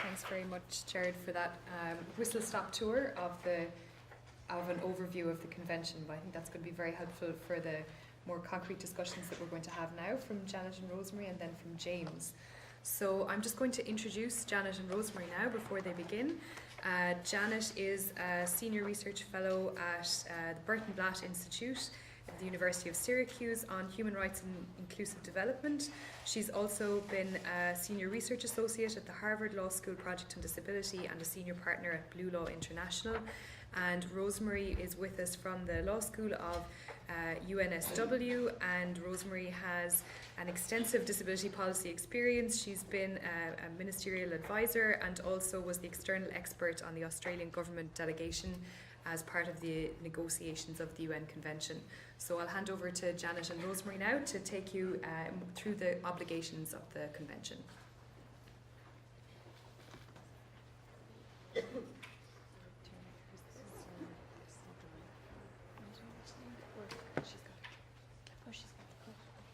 Thanks very much, Gerard, for that whistle-stop tour of an overview of the convention. But I think that's going to be very helpful for the more concrete discussions that we're going to have now from Janet and Rosemary, and then from James. So I'm just going to introduce Janet and Rosemary now before they begin. Janet is a Senior Research Fellow at the Burton Blatt Institute at the University of Syracuse on Human Rights and Inclusive Development. She's also been a Senior Research Associate at the Harvard Law School Project on Disability and a Senior Partner at Blue Law International. And Rosemary is with us from the Law School of UNSW, and Rosemary has an extensive disability policy experience. She's been a ministerial advisor and also was the external expert on the Australian government delegation as part of the negotiations of the UN Convention. So I'll hand over to Janet and Rosemary now to take you through the obligations of the Convention.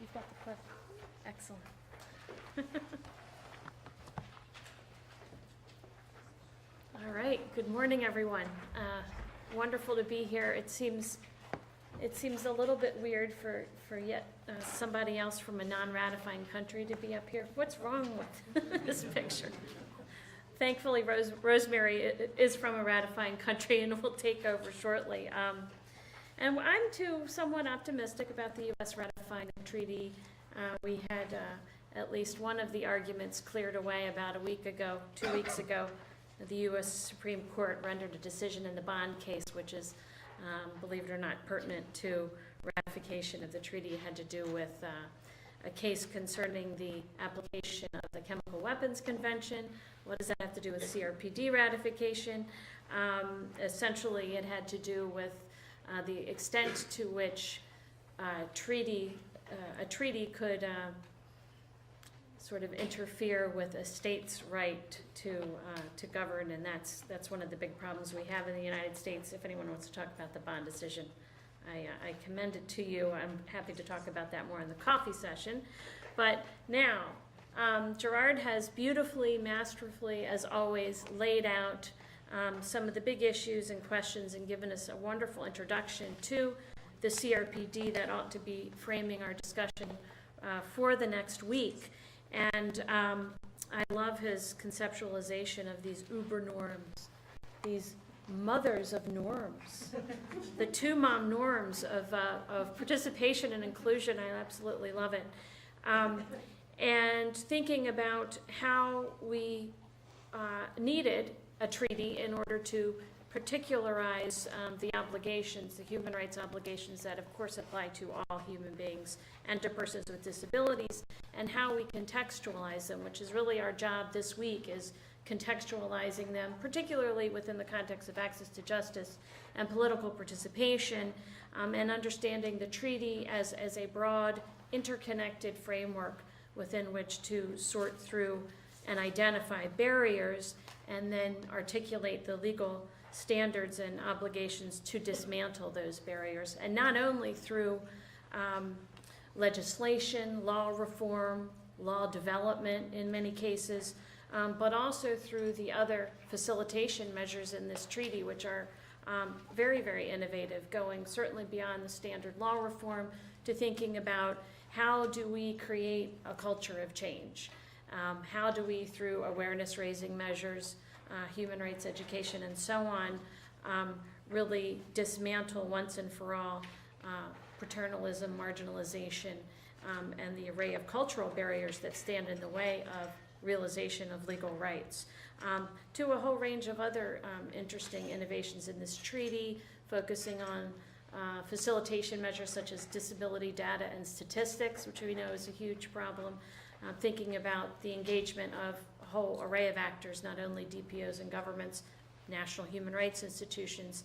You've got the clip. Excellent. All right. Good morning, everyone. Wonderful to be here. It seems a little bit weird for yet somebody else from a non-ratifying country to be up here. What's wrong with this picture? Thankfully, Rosemary is from a ratifying country and will take over shortly. And I'm too somewhat optimistic about the U.S. ratifying the treaty. We had at least one of the arguments cleared away about 2 weeks ago. The U.S. Supreme Court rendered a decision in the Bond case, which is, believe it or not, pertinent to ratification of the treaty. It had to do with a case concerning the application of the Chemical Weapons Convention. What does that have to do with CRPD ratification? Essentially, it had to do with the extent to which a treaty could sort of interfere with a state's right to govern, and that's one of the big problems we have in the United States. If anyone wants to talk about the Bond decision, I commend it to you. I'm happy to talk about that more in the coffee session. But now, Gerard has beautifully, masterfully, as always, laid out some of the big issues and questions and given us a wonderful introduction to the CRPD that ought to be framing our discussion for the next week. And I love his conceptualization of these uber norms, these mothers of norms, the two mom norms of participation and inclusion. I absolutely love it. And thinking about how we needed a treaty in order to particularize the obligations, the human rights obligations that of course apply to all human beings and to persons with disabilities, and how we contextualize them, which is really our job this week, is contextualizing them, particularly within the context of access to justice and political participation, and understanding the treaty as a broad, interconnected framework within which to sort through and identify barriers, and then articulate the legal standards and obligations to dismantle those barriers, and not only through legislation, law reform, law development in many cases, but also through the other facilitation measures in this treaty, which are very, very innovative, going certainly beyond the standard law reform to thinking about how do we create a culture of change? How do we, through awareness-raising measures, human rights education, and so on, really dismantle once and for all paternalism, marginalization, and the array of cultural barriers that stand in the way of realization of legal rights, to a whole range of other interesting innovations in this treaty, focusing on facilitation measures such as disability data and statistics, which we know is a huge problem, thinking about the engagement of a whole array of actors, not only DPOs and governments, national human rights institutions,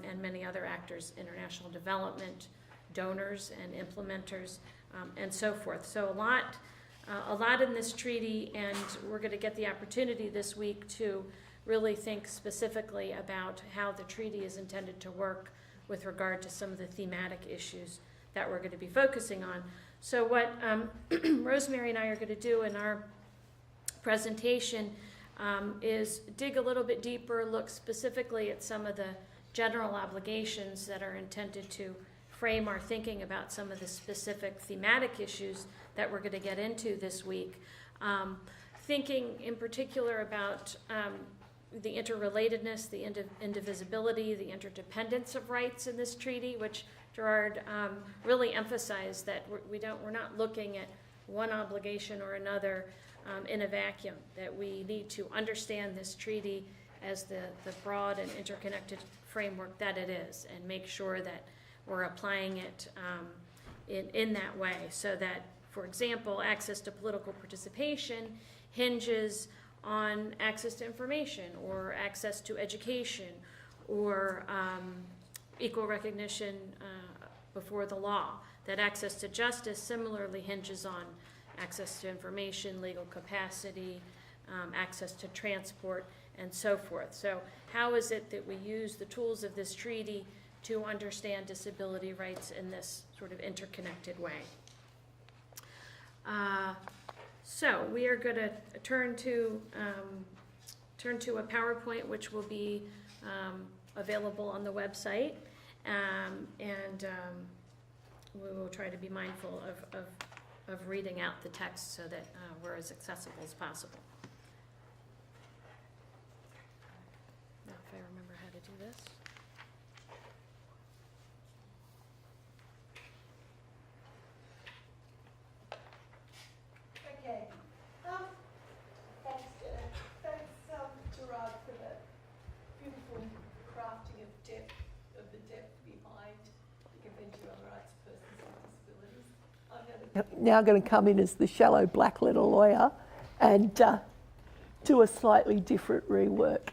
and many other actors, international development, donors and implementers, and so forth. So a lot in this treaty, and we're going to get the opportunity this week to really think specifically about how the treaty is intended to work with regard to some of the thematic issues that we're going to be focusing on. So what Rosemary and I are going to do in our presentation is dig a little bit deeper, look specifically at some of the general obligations that are intended to frame our thinking about some of the specific thematic issues that we're going to get into this week. Thinking in particular about the interrelatedness, the indivisibility, the interdependence of rights in this treaty, which Gerard really emphasized that we're not looking at one obligation or another in a vacuum, that we need to understand this treaty as the broad and interconnected framework that it is, and make sure that we're applying it in that way, so that, for example, access to political participation hinges on access to information or access to education or equal recognition before the law. That access to justice similarly hinges on access to information, legal capacity, access to transport, and so forth. So how is it that we use the tools of this treaty to understand disability rights in this sort of interconnected way? So we are going to turn to a PowerPoint, which will be available on the website, and we will try to be mindful of reading out the text so that we're as accessible as possible. Now, if I remember how to do this. Okay. Thanks, Jenna. Thanks, Gerard, for the beautiful crafting of the depth behind the Convention on the Rights of Persons with Disabilities. I'm now going to come in as the shallow black letter lawyer and do a slightly different rework.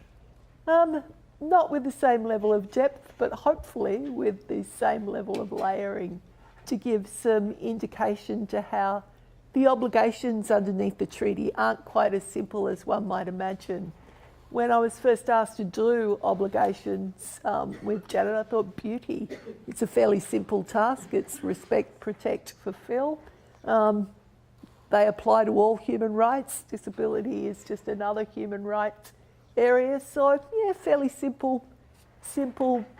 Not with the same level of depth, but hopefully with the same level of layering, to give some indication to how the obligations underneath the treaty aren't quite as simple as one might imagine. When I was first asked to do obligations with Janet, I thought, beauty. It's a fairly simple task. It's respect, protect, fulfill. They apply to all human rights. Disability is just another human rights area. So, yeah, fairly simple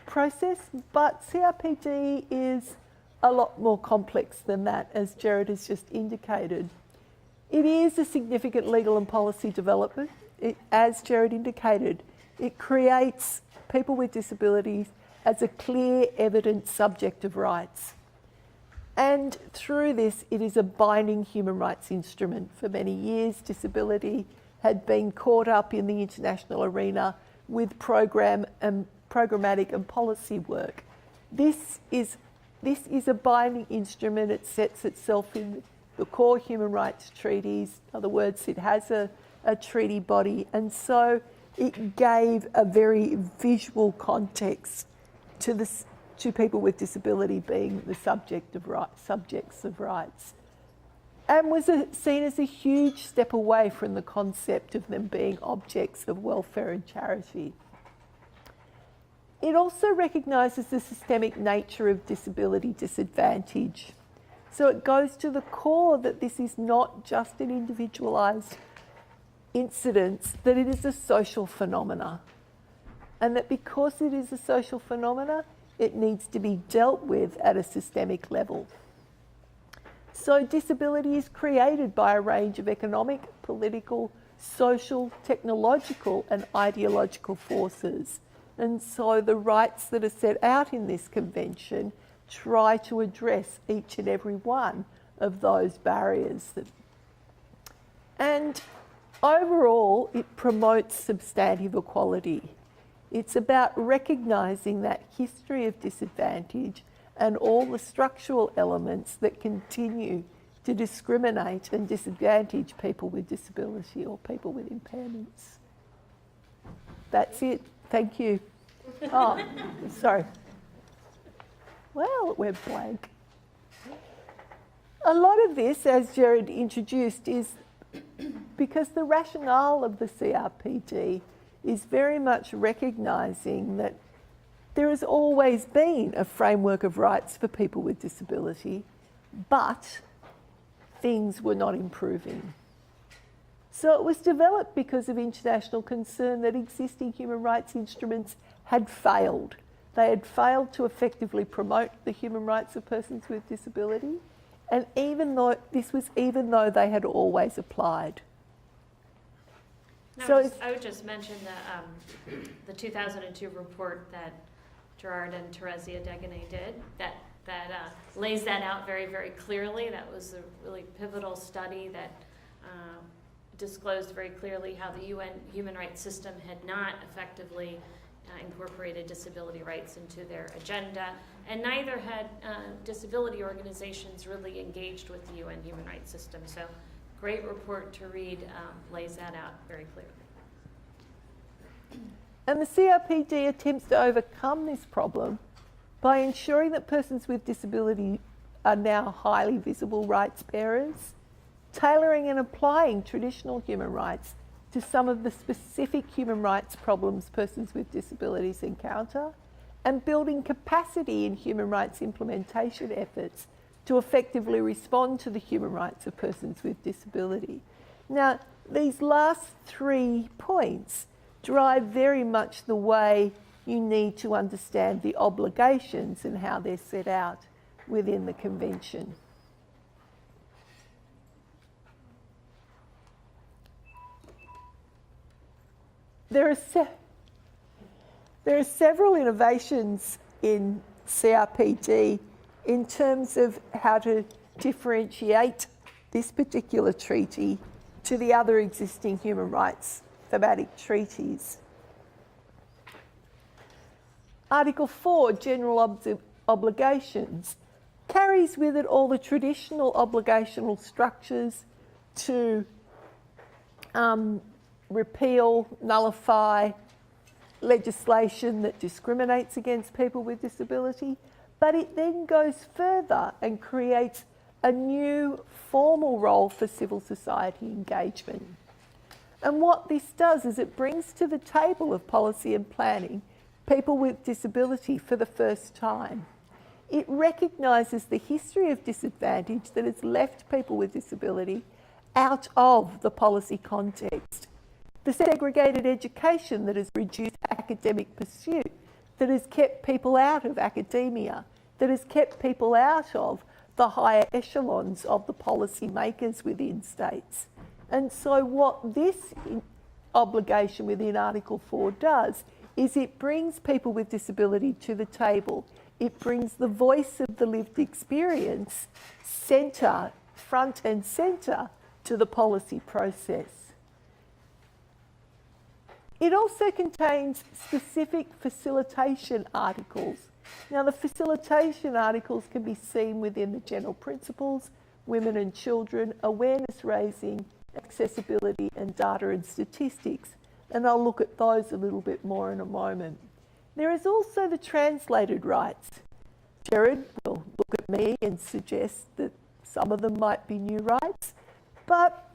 process. But CRPD is a lot more complex than that, as Gerard has just indicated. It is a significant legal and policy development. As Gerard indicated, it creates people with disabilities as a clear, evident subject of rights. And through this, it is a binding human rights instrument. For many years, disability had been caught up in the international arena with programmatic and policy work. This is a binding instrument. It sets itself in the core human rights treaties. In other words, it has a treaty body, and so it gave a very visual context to people with disability being the subjects of rights, and was seen as a huge step away from the concept of them being objects of welfare and charity. It also recognises the systemic nature of disability disadvantage. So it goes to the core that this is not just an individualised incidents that it is a social phenomena, and that because it is a social phenomena, it needs to be dealt with at a systemic level. So disability is created by a range of economic, political, social, technological and ideological forces. And so the rights that are set out in this convention try to address each and every one of those barriers. And overall, it promotes substantive equality. It's about recognising that history of disadvantage and all the structural elements that continue to discriminate and disadvantage people with disability or people with impairments. That's it. Thank you. Oh, sorry. Well, it went blank. A lot of this, as Gerard introduced, is because the rationale of the CRPD is very much recognising that there has always been a framework of rights for people with disability, but things were not improving. So it was developed because of international concern that existing human rights instruments had failed. They had failed to effectively promote the human rights of persons with disability, and even though they had always applied. No, I would just mention the 2002 report that Gerard and Teresia Degane did, that lays that out very, very clearly. That was a really pivotal study that disclosed very clearly how the UN human rights system had not effectively incorporated disability rights into their agenda, and neither had disability organizations really engaged with the UN human rights system. So, great report to read, lays that out very clearly. And the CRPD attempts to overcome this problem by ensuring that persons with disability are now highly visible rights bearers, tailoring and applying traditional human rights to some of the specific human rights problems persons with disabilities encounter, and building capacity in human rights implementation efforts to effectively respond to the human rights of persons with disability. Now, these last 3 points drive very much the way you need to understand the obligations and how they're set out within the convention. There are several innovations in CRPD in terms of how to differentiate this particular treaty to the other existing human rights thematic treaties. Article 4, General Obligations, carries with it all the traditional obligational structures to repeal, nullify legislation that discriminates against people with disability, but it then goes further and creates a new formal role for civil society engagement. And what this does is it brings to the table of policy and planning people with disability for the first time. It recognises the history of disadvantage that has left people with disability out of the policy context. The segregated education that has reduced academic pursuit, that has kept people out of academia, that has kept people out of the higher echelons of the policy makers within states. And so what this obligation within Article 4 does is it brings people with disability to the table. It brings the voice of the lived experience front and centre to the policy process. It also contains specific facilitation articles. Now, the facilitation articles can be seen within the general principles, women and children, awareness raising, accessibility and data and statistics, and I'll look at those a little bit more in a moment. There is also the translated rights. Gerard will look at me and suggest that some of them might be new rights, but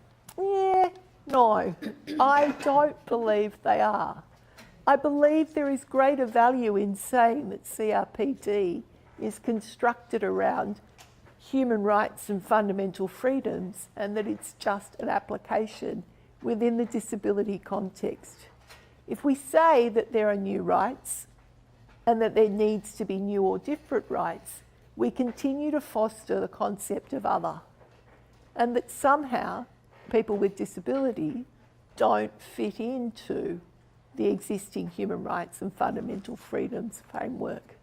no, I don't believe they are. I believe there is greater value in saying that CRPD is constructed around human rights and fundamental freedoms, and that it's just an application within the disability context. If we say that there are new rights and that there needs to be new or different rights, we continue to foster the concept of other, and that somehow people with disability don't fit into the existing human rights and fundamental freedoms framework.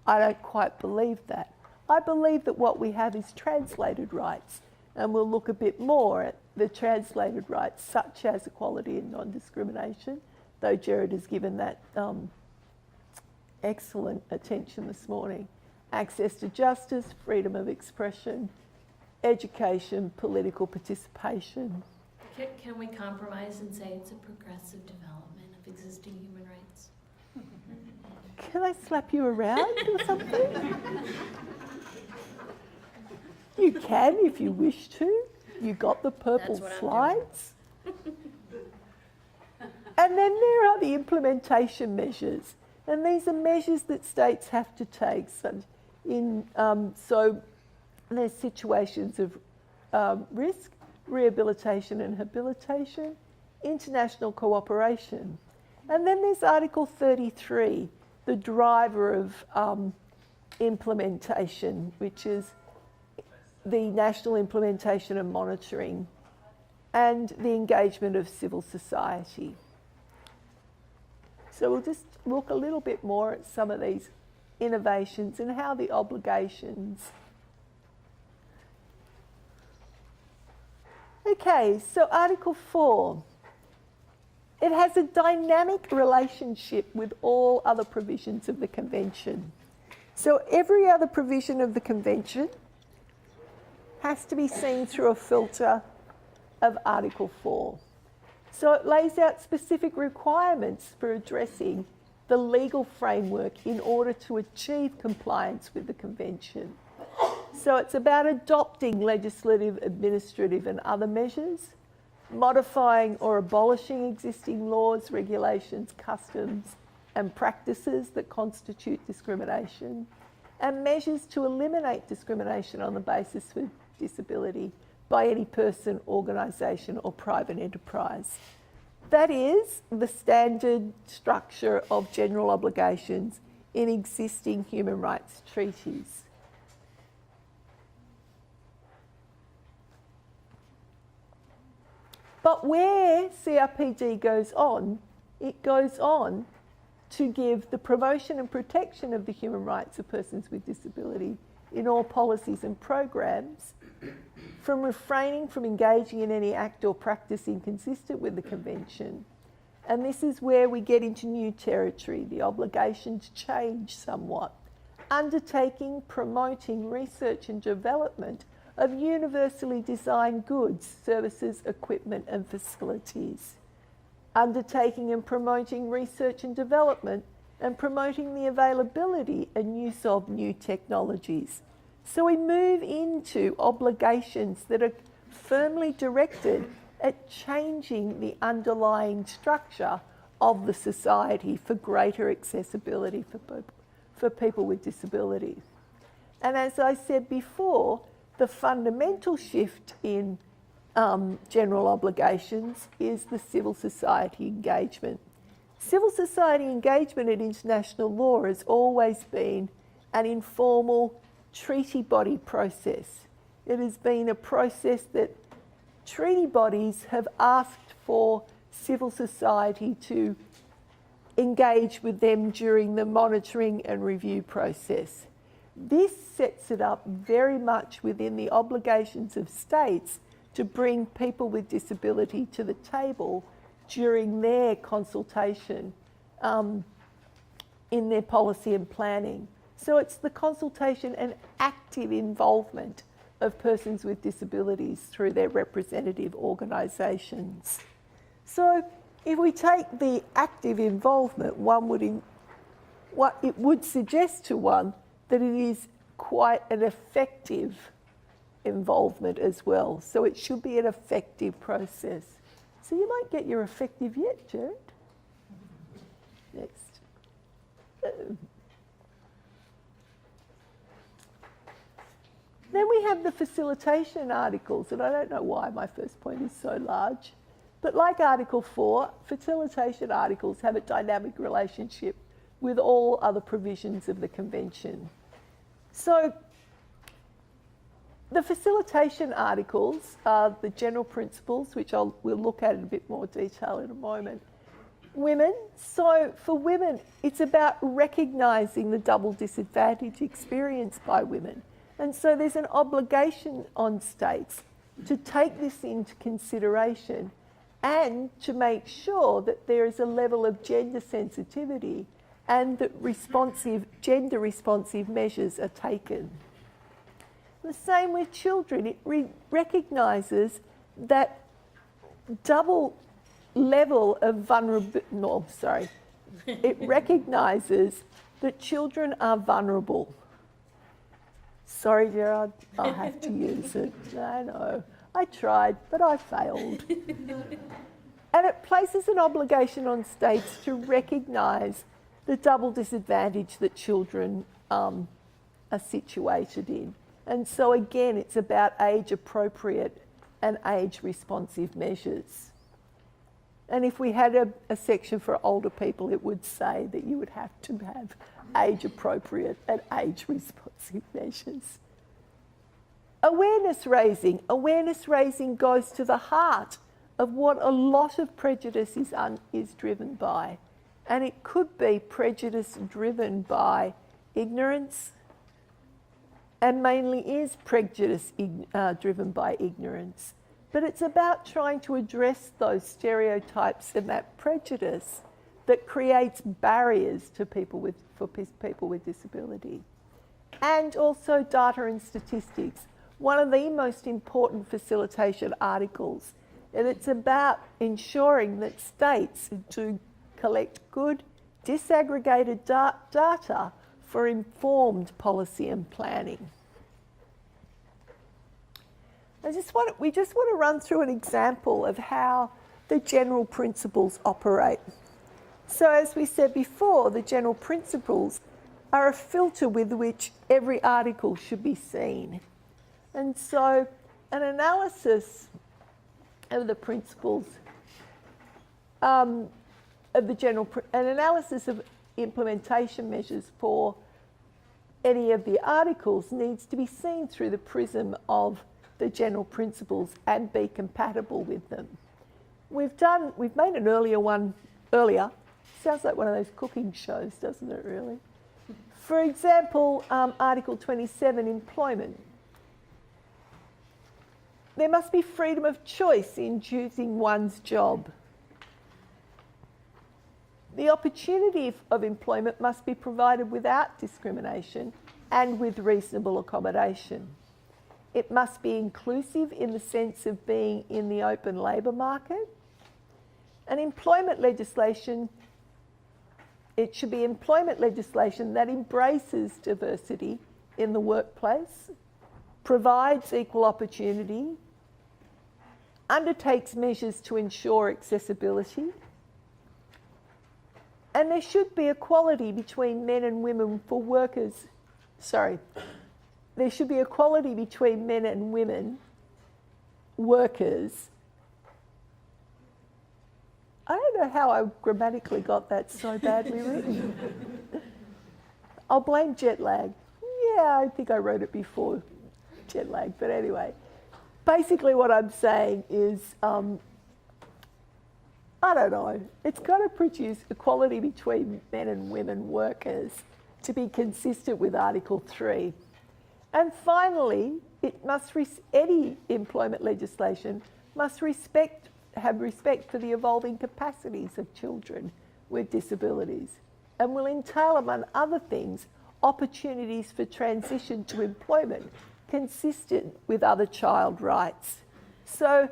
I don't quite believe that. I believe that what we have is translated rights, and we'll look a bit more at the translated rights such as equality and non-discrimination, though Gerard has given that excellent attention this morning. Access to justice, freedom of expression, education, political participation. Can we compromise and say it's a progressive development of existing human rights? Can I slap you around or something? You can if you wish to. You got the purple That's what I'm slides. And then there are the implementation measures. And these are measures that states have to take. So there's situations of risk, rehabilitation and habilitation, international cooperation. And then there's Article 33, the driver of implementation, which is the national implementation and monitoring, and the engagement of civil society. So we'll just look a little bit more at some of these innovations and how the obligations. Okay, so Article 4. It has a dynamic relationship with all other provisions of the Convention. So every other provision of the Convention has to be seen through a filter of Article 4. So it lays out specific requirements for addressing the legal framework in order to achieve compliance with the Convention. So it's about adopting legislative, administrative and other measures, modifying or abolishing existing laws, regulations, customs and practices that constitute discrimination, and measures to eliminate discrimination on the basis of disability by any person, organisation or private enterprise. That is the standard structure of general obligations in existing human rights treaties. But where CRPD goes on, it goes on to give the promotion and protection of the human rights of persons with disability in all policies and programs, from refraining from engaging in any act or practice inconsistent with the Convention. And this is where we get into new territory. The obligations change somewhat. Undertaking, promoting research and development of universally designed goods, services, equipment and facilities. Undertaking and promoting research and development and promoting the availability and use of new technologies. So we move into obligations that are firmly directed at changing the underlying structure of the society for greater accessibility for people with disabilities. And as I said before, the fundamental shift in general obligations is the civil society engagement. Civil society engagement in international law has always been an informal treaty body process. It has been a process that treaty bodies have asked for civil society to engage with them during the monitoring and review process. This sets it up very much within the obligations of states to bring people with disability to the table during their consultation in their policy and planning. So it's the consultation and active involvement of persons with disabilities through their representative organisations. So if we take the active involvement, what it would suggest to one that it is quite an effective involvement as well. So it should be an effective process. So you might get your effective yet, Gerard. Next. Then we have the facilitation articles, and I don't know why my first point is so large. But like Article 4, facilitation articles have a dynamic relationship with all other provisions of the Convention. So the facilitation articles are the general principles, which we'll look at in a bit more detail in a moment. Women, so for women, it's about recognising the double disadvantage experienced by women. And so there's an obligation on states to take this into consideration and to make sure that there is a level of gender sensitivity and that gender responsive measures are taken. The same with children. It recognises that double level of vulnerability. It recognises that children are vulnerable. Sorry, Gerard, I have to use it. I know. I tried, but I failed. And it places an obligation on states to recognise the double disadvantage that children are situated in. And so again, it's about age-appropriate and age-responsive measures. And if we had a section for older people, it would say that you would have to have age-appropriate and age-responsive measures. Awareness raising. Awareness raising goes to the heart of what a lot of prejudice is driven by. And it could be prejudice driven by ignorance, and mainly is prejudice driven by ignorance. But it's about trying to address those stereotypes and that prejudice that creates barriers to for people with disability. And also data and statistics. One of the most important facilitation articles, and it's about ensuring that states do collect good, disaggregated data for informed policy and planning. We just want to run through an example of how the general principles operate. So as we said before, the general principles are a filter with which every article should be seen. And so an analysis of the principles, an analysis of implementation measures for any of the articles needs to be seen through the prism of the general principles and be compatible with them. We've made an earlier one earlier. Sounds like one of those cooking shows, doesn't it really? For example, Article 27, employment. There must be freedom of choice in choosing one's job. The opportunity of employment must be provided without discrimination and with reasonable accommodation. It must be inclusive in the sense of being in the open labour market. And employment legislation, it should be employment legislation that embraces diversity in the workplace, provides equal opportunity, undertakes measures to ensure accessibility, and there should be equality between men and women for workers. There should be equality between men and women workers. I don't know how I grammatically got that so badly written. I'll blame jet lag. Yeah, I think I wrote it before jet lag, but anyway. Basically what I'm saying is, I don't know, it's got to produce equality between men and women workers to be consistent with Article 3. And finally, any employment legislation must have respect for the evolving capacities of children with disabilities and will entail, among other things, opportunities for transition to employment consistent with other child rights. So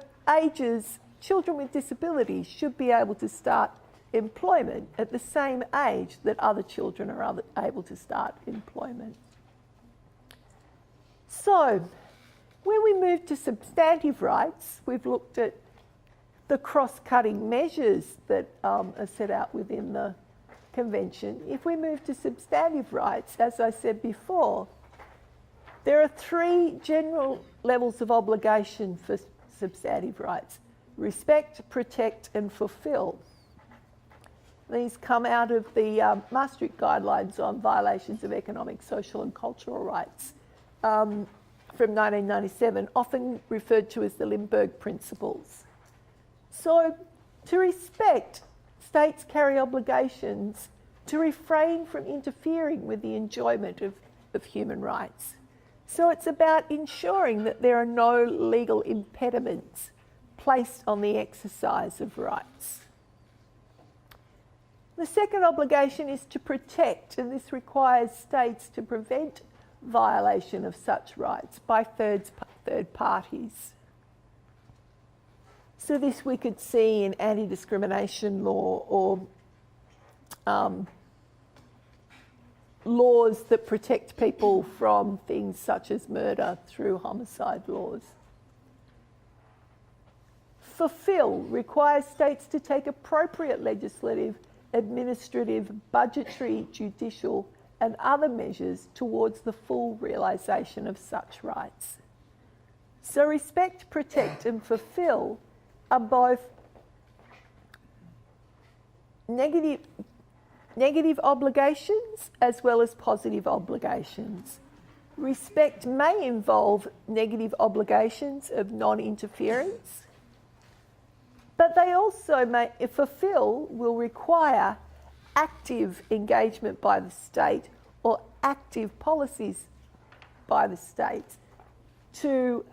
children with disabilities should be able to start employment at the same age that other children are able to start employment. So, when we move to substantive rights, we've looked at the cross-cutting measures that are set out within the Convention. If we move to substantive rights, as I said before, there are 3 general levels of obligation for substantive rights. respect, protect and fulfil. These come out of the Maastricht Guidelines on Violations of Economic, Social and Cultural Rights from 1997, often referred to as the Limburg Principles. So, to respect, states carry obligations to refrain from interfering with the enjoyment of human rights. So it's about ensuring that there are no legal impediments placed on the exercise of rights. The second obligation is to protect, and this requires states to prevent violation of such rights by third parties. So this we could see in anti-discrimination law or laws that protect people from things such as murder through homicide laws. Fulfil requires states to take appropriate legislative, administrative, budgetary, judicial and other measures towards the full realisation of such rights. So respect, protect and fulfil are both negative obligations as well as positive obligations. Respect may involve negative obligations of non-interference, but they also may, fulfil will require active engagement by the state or active policies by the state to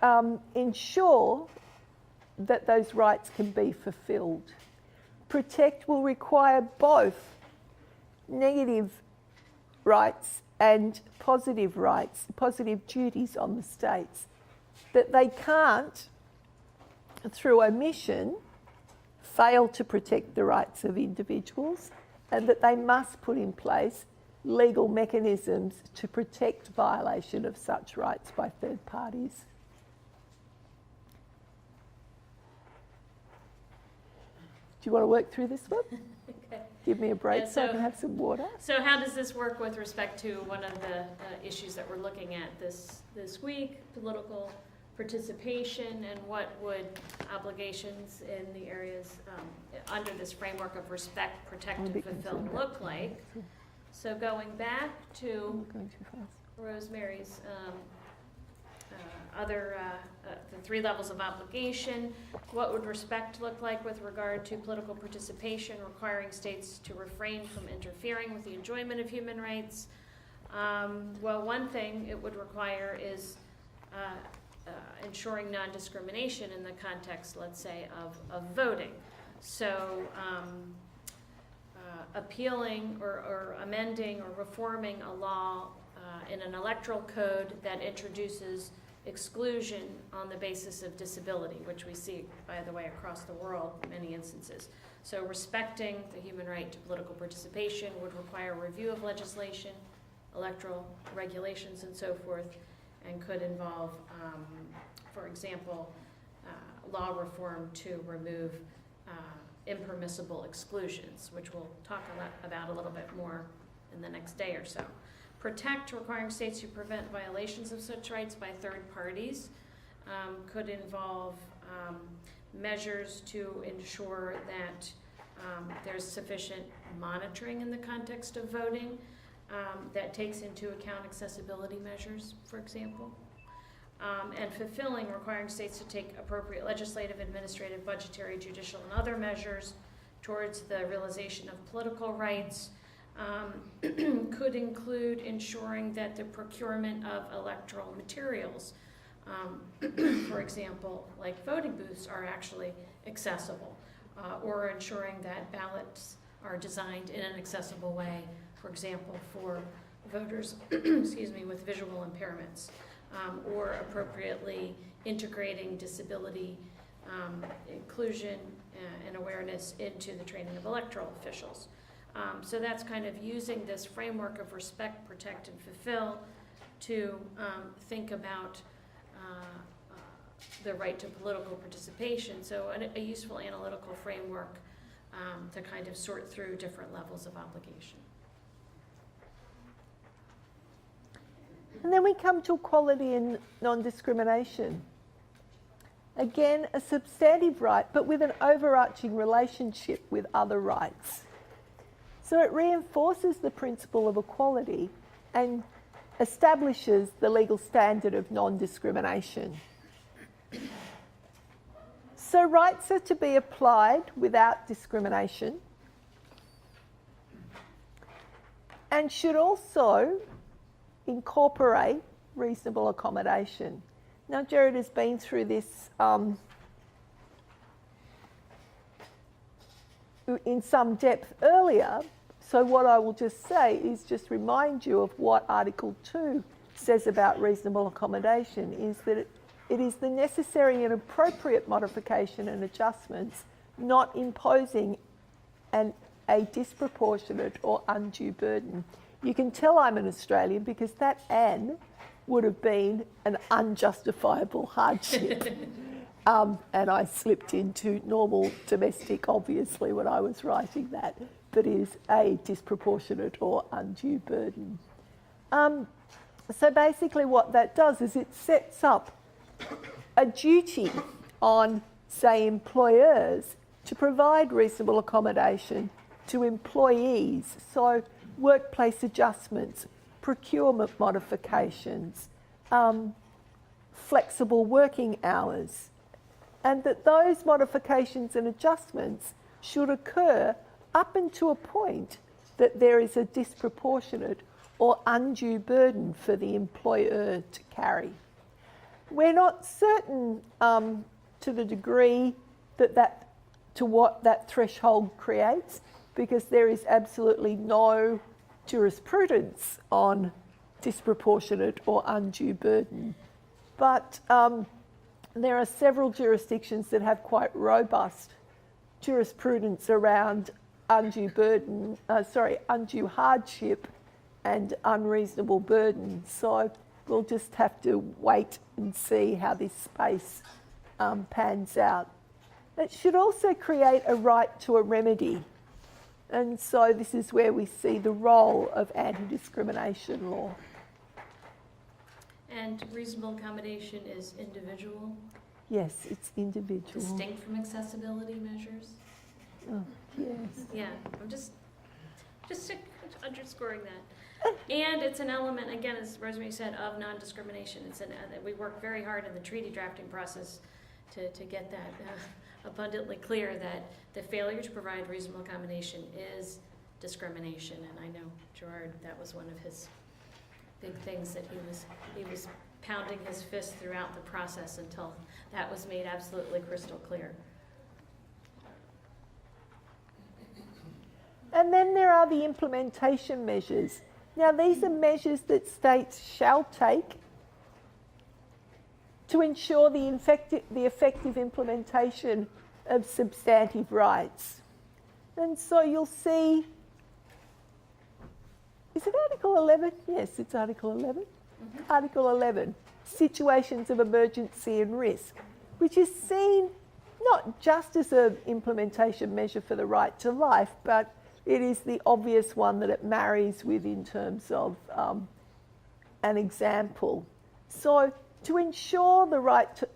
ensure that those rights can be fulfilled. Protect will require both negative rights and positive rights, positive duties on the states, that they can't, through omission, fail to protect the rights of individuals, and that they must put in place legal mechanisms to protect violation of such rights by third parties. Do you want to work through this one? Okay. Give me a break Yeah, so I can have some water. So how does this work with respect to one of the issues that we're looking at this week, political participation, and what would obligations in the areas under this framework of respect, protect, and fulfill look like? So going back to Rosemary's the 3 levels of obligation, what would respect look like with regard to political participation, requiring states to refrain from interfering with the enjoyment of human rights? Well, one thing it would require is ensuring non-discrimination in the context, let's say, of voting. So appealing or amending or reforming a law in an electoral code that introduces exclusion on the basis of disability, which we see, by the way, across the world in many instances. So respecting the human right to political participation would require review of legislation, electoral regulations, and so forth, and could involve, for example, law reform to remove impermissible exclusions, which we'll talk about a little bit more in the next day or so. Protect, requiring states to prevent violations of such rights by third parties, could involve measures to ensure that there's sufficient monitoring in the context of voting that takes into account accessibility measures, for example. And fulfilling, requiring states to take appropriate legislative, administrative, budgetary, judicial, and other measures towards the realization of political rights. Could include ensuring that the procurement of electoral materials, for example, like voting booths, are actually accessible, or ensuring that ballots are designed in an accessible way, for example, for voters excuse me, with visual impairments, or appropriately integrating disability inclusion and awareness into the training of electoral officials. So that's kind of using this framework of respect, protect, and fulfill to think about the right to political participation. So a useful analytical framework to kind of sort through different levels of obligation. And then we come to equality and non-discrimination. Again, a substantive right, but with an overarching relationship with other rights. So it reinforces the principle of equality and establishes the legal standard of non-discrimination. So rights are to be applied without discrimination and should also incorporate reasonable accommodation. Now, Gerard has been through this in some depth earlier, so what I will just say is just remind you of what Article 2 says about reasonable accommodation, is that it is the necessary and appropriate modification and adjustments, not imposing a disproportionate or undue burden. You can tell I'm an Australian because that "an" would have been an unjustifiable hardship. And I slipped into normal domestic, obviously, when I was writing that, but is a disproportionate or undue burden. So basically what that does is it sets up a duty on, say, employers to provide reasonable accommodation to employees. So workplace adjustments, procurement modifications, flexible working hours, and that those modifications and adjustments should occur up until a point that there is a disproportionate or undue burden for the employer to carry. We're not certain to the degree to what that threshold creates, because there is absolutely no jurisprudence on disproportionate or undue burden. But there are several jurisdictions that have quite robust jurisprudence around undue hardship and unreasonable burden. So we'll just have to wait and see how this space pans out. It should also create a right to a remedy. And so this is where we see the role of anti-discrimination law. And reasonable accommodation is individual, Yes, it's individual. distinct from accessibility measures? Oh, yes. Yeah, I'm just underscoring that. And it's an element, again, as Rosemary said, of non-discrimination. We work very hard in the treaty drafting process to get that abundantly clear, that the failure to provide reasonable accommodation is discrimination. And I know Gerard, that was one of his big things that he was pounding his fist throughout the process until that was made absolutely crystal clear. And then there are the implementation measures. Now, these are measures that states shall take to ensure the effective implementation of substantive rights. And so you'll see, is it Article 11? Yes, it's Article 11. Mm-hmm. Article 11, situations of emergency and risk, which is seen not just as an implementation measure for the right to life, but it is the obvious one that it marries with in terms of an example. So to ensure the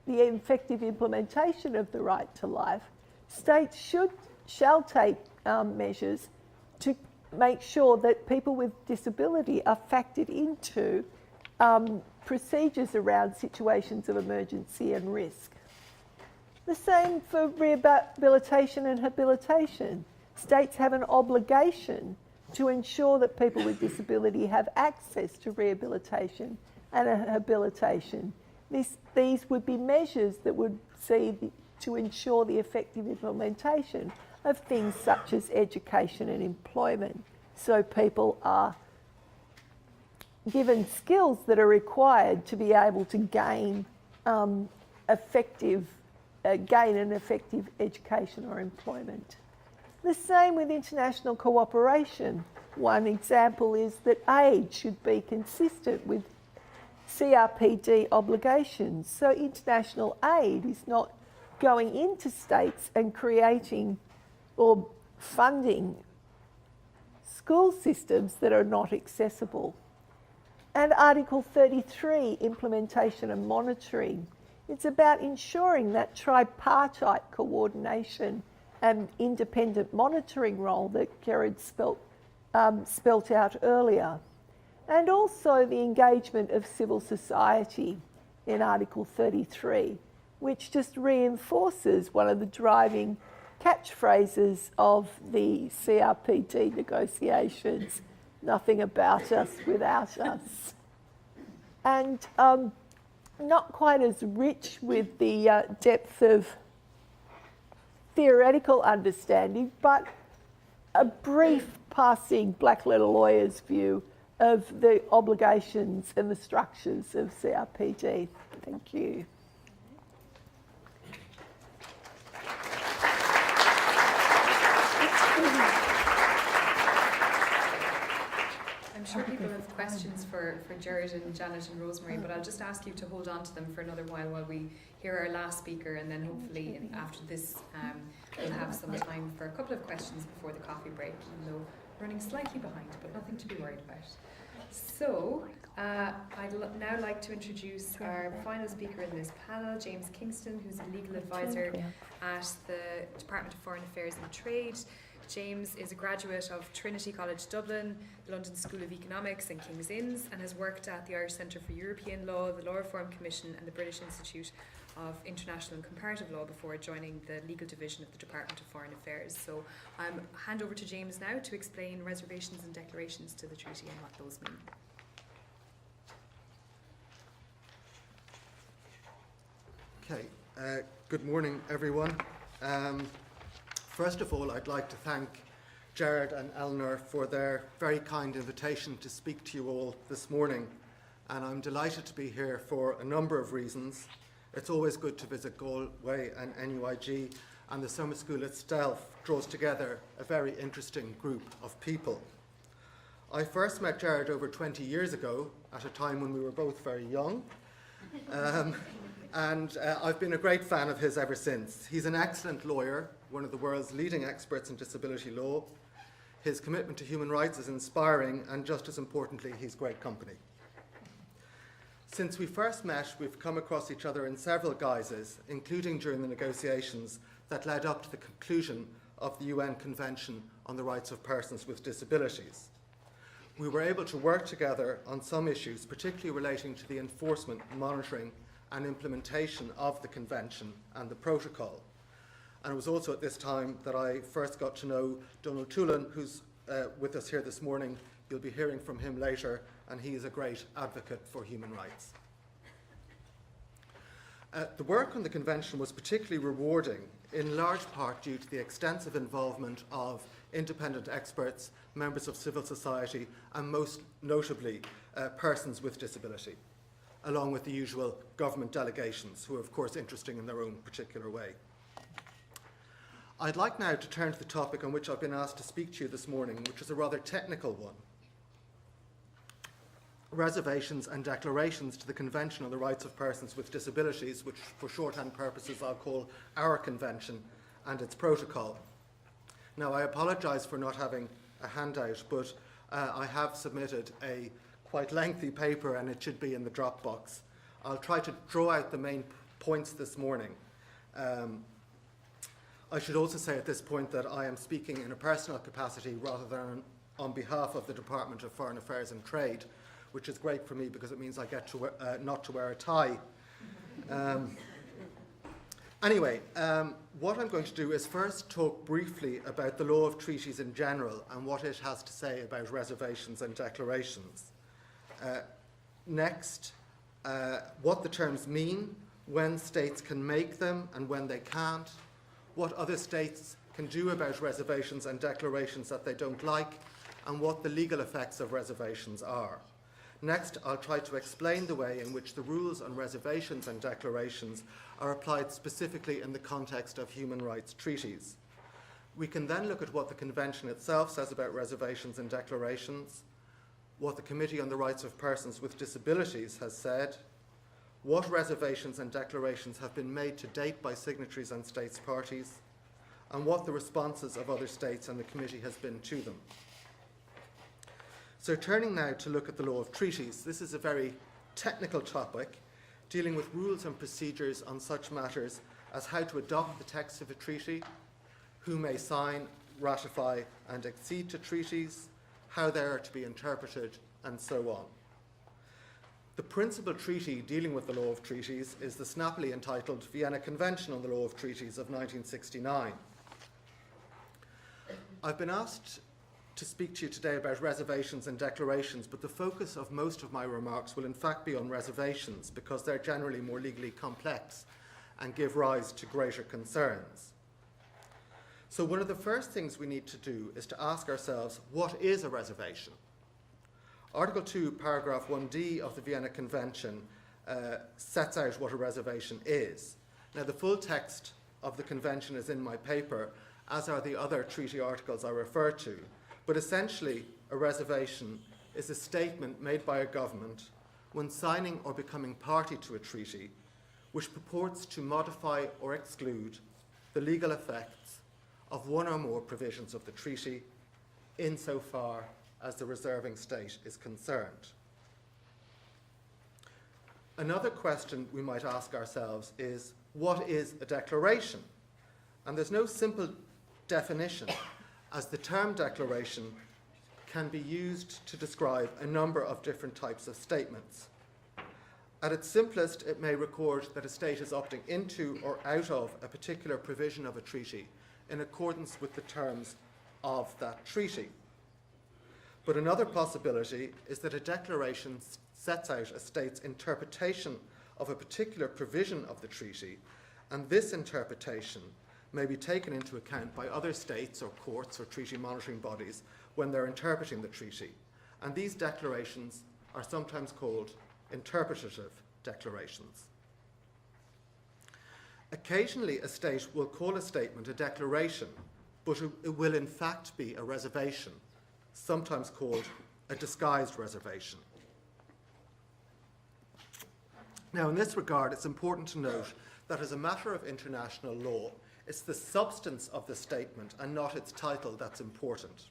effective implementation of the right to life, states shall take measures to make sure that people with disability are factored into procedures around situations of emergency and risk. The same for rehabilitation and habilitation. States have an obligation to ensure that people with disability have access to rehabilitation and habilitation. These would be measures that would to ensure the effective implementation of things such as education and employment. So people are given skills that are required to be able to gain an effective education or employment. The same with international cooperation. One example is that aid should be consistent with CRPD obligations. So international aid is not going into states and creating or funding school systems that are not accessible. And Article 33, implementation and monitoring, It's about ensuring that tripartite coordination and independent monitoring role that Gerard spelt out earlier. And also the engagement of civil society in Article 33, which just reinforces one of the driving catchphrases of the CRPD negotiations, nothing about us without us. And not quite as rich with the depth of theoretical understanding, but a brief passing black letter lawyer's view of the obligations and the structures of CRPD. Thank you. I'm sure people have questions for Gerard and Janet and Rosemary, but I'll just ask you to hold on to them for another while we hear our last speaker, and then hopefully after this we'll have some time for a couple of questions before the coffee break, even though we're running slightly behind, but nothing to be worried about. So I'd now like to introduce our final speaker in this panel, James Kingston, who's a legal advisor at the Department of Foreign Affairs and Trade. James is a graduate of Trinity College Dublin, the London School of Economics and King's Inns, and has worked at the Irish Centre for European Law, the Law Reform Commission and the British Institute of International and Comparative Law before joining the legal division of the Department of Foreign Affairs. So hand over to James now to explain reservations and declarations to the treaty and what those mean. Okay, good morning everyone. First of all, I'd like to thank Gerard and Eleanor for their very kind invitation to speak to you all this morning. And I'm delighted to be here for a number of reasons. It's always good to visit Galway and NUIG, and the summer school itself draws together a very interesting group of people. I first met Gerard over 20 years ago, at a time when we were both very young. And I've been a great fan of his ever since. He's an excellent lawyer, one of the world's leading experts in disability law. His commitment to human rights is inspiring, and just as importantly, he's great company. Since we first met, we've come across each other in several guises, including during the negotiations that led up to the conclusion of the UN Convention on the Rights of Persons with Disabilities. We were able to work together on some issues, particularly relating to the enforcement, monitoring, and implementation of the Convention and the Protocol. And it was also at this time that I first got to know Donald Tulin, who's with us here this morning. You'll be hearing from him later, and he is a great advocate for human rights. The work on the Convention was particularly rewarding, in large part due to the extensive involvement of independent experts, members of civil society, and most notably, persons with disability, along with the usual government delegations, who are of course interesting in their own particular way. I'd like now to turn to the topic on which I've been asked to speak to you this morning, which is a rather technical one. Reservations and declarations to the Convention on the Rights of Persons with Disabilities, which for shorthand purposes I'll call our Convention, and its protocol. Now, I apologise for not having a handout, but I have submitted a quite lengthy paper and it should be in the Dropbox. I'll try to draw out the main points this morning. I should also say at this point that I am speaking in a personal capacity rather than on behalf of the Department of Foreign Affairs and Trade, which is great for me because it means I get to not to wear a tie. Anyway, what I'm going to do is first talk briefly about the law of treaties in general and what it has to say about reservations and declarations. Next, what the terms mean, when states can make them and when they can't, what other states can do about reservations and declarations that they don't like, and what the legal effects of reservations are. Next, I'll try to explain the way in which the rules on reservations and declarations are applied specifically in the context of human rights treaties. We can then look at what the Convention itself says about reservations and declarations, what the Committee on the Rights of Persons with Disabilities has said, what reservations and declarations have been made to date by signatories and states parties, and what the responses of other states and the Committee has been to them. So turning now to look at the law of treaties, this is a very technical topic dealing with rules and procedures on such matters as how to adopt the text of a treaty, who may sign, ratify, and accede to treaties, how they are to be interpreted, and so on. The principal treaty dealing with the law of treaties is the snappily entitled Vienna Convention on the Law of Treaties of 1969. I've been asked to speak to you today about reservations and declarations, but the focus of most of my remarks will in fact be on reservations because they're generally more legally complex and give rise to greater concerns. So one of the first things we need to do is to ask ourselves, what is a reservation? Article 2, paragraph 1d of the Vienna Convention sets out what a reservation is. Now, the full text of the convention is in my paper, as are the other treaty articles I refer to. But essentially, a reservation is a statement made by a government when signing or becoming party to a treaty which purports to modify or exclude the legal effects of one or more provisions of the treaty insofar as the reserving state is concerned. Another question we might ask ourselves is, what is a declaration? And there's no simple definition, as the term declaration can be used to describe a number of different types of statements. At its simplest, it may record that a state is opting into or out of a particular provision of a treaty in accordance with the terms of that treaty. But another possibility is that a declaration sets out a state's interpretation of a particular provision of the treaty, and this interpretation may be taken into account by other states or courts or treaty monitoring bodies when they're interpreting the treaty. And these declarations are sometimes called interpretative declarations. Occasionally, a state will call a statement a declaration, but it will in fact be a reservation, sometimes called a disguised reservation. Now, in this regard, it's important to note that as a matter of international law, it's the substance of the statement and not its title that's important.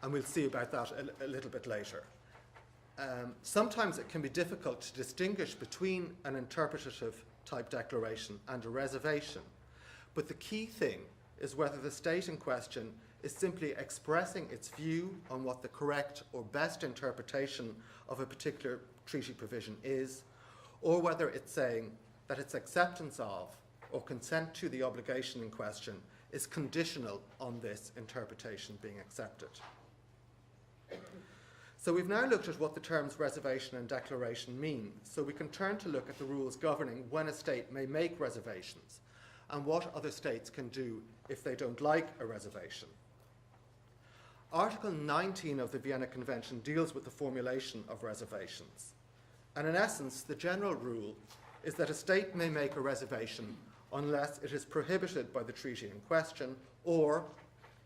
And we'll see about that a little bit later. Sometimes it can be difficult to distinguish between an interpretative type declaration and a reservation. But the key thing is whether the state in question is simply expressing its view on what the correct or best interpretation of a particular treaty provision is, or whether it's saying that its acceptance of or consent to the obligation in question is conditional on this interpretation being accepted. So we've now looked at what the terms reservation and declaration mean, so we can turn to look at the rules governing when a state may make reservations and what other states can do if they don't like a reservation. Article 19 of the Vienna Convention deals with the formulation of reservations. And in essence, the general rule is that a state may make a reservation unless it is prohibited by the treaty in question, or,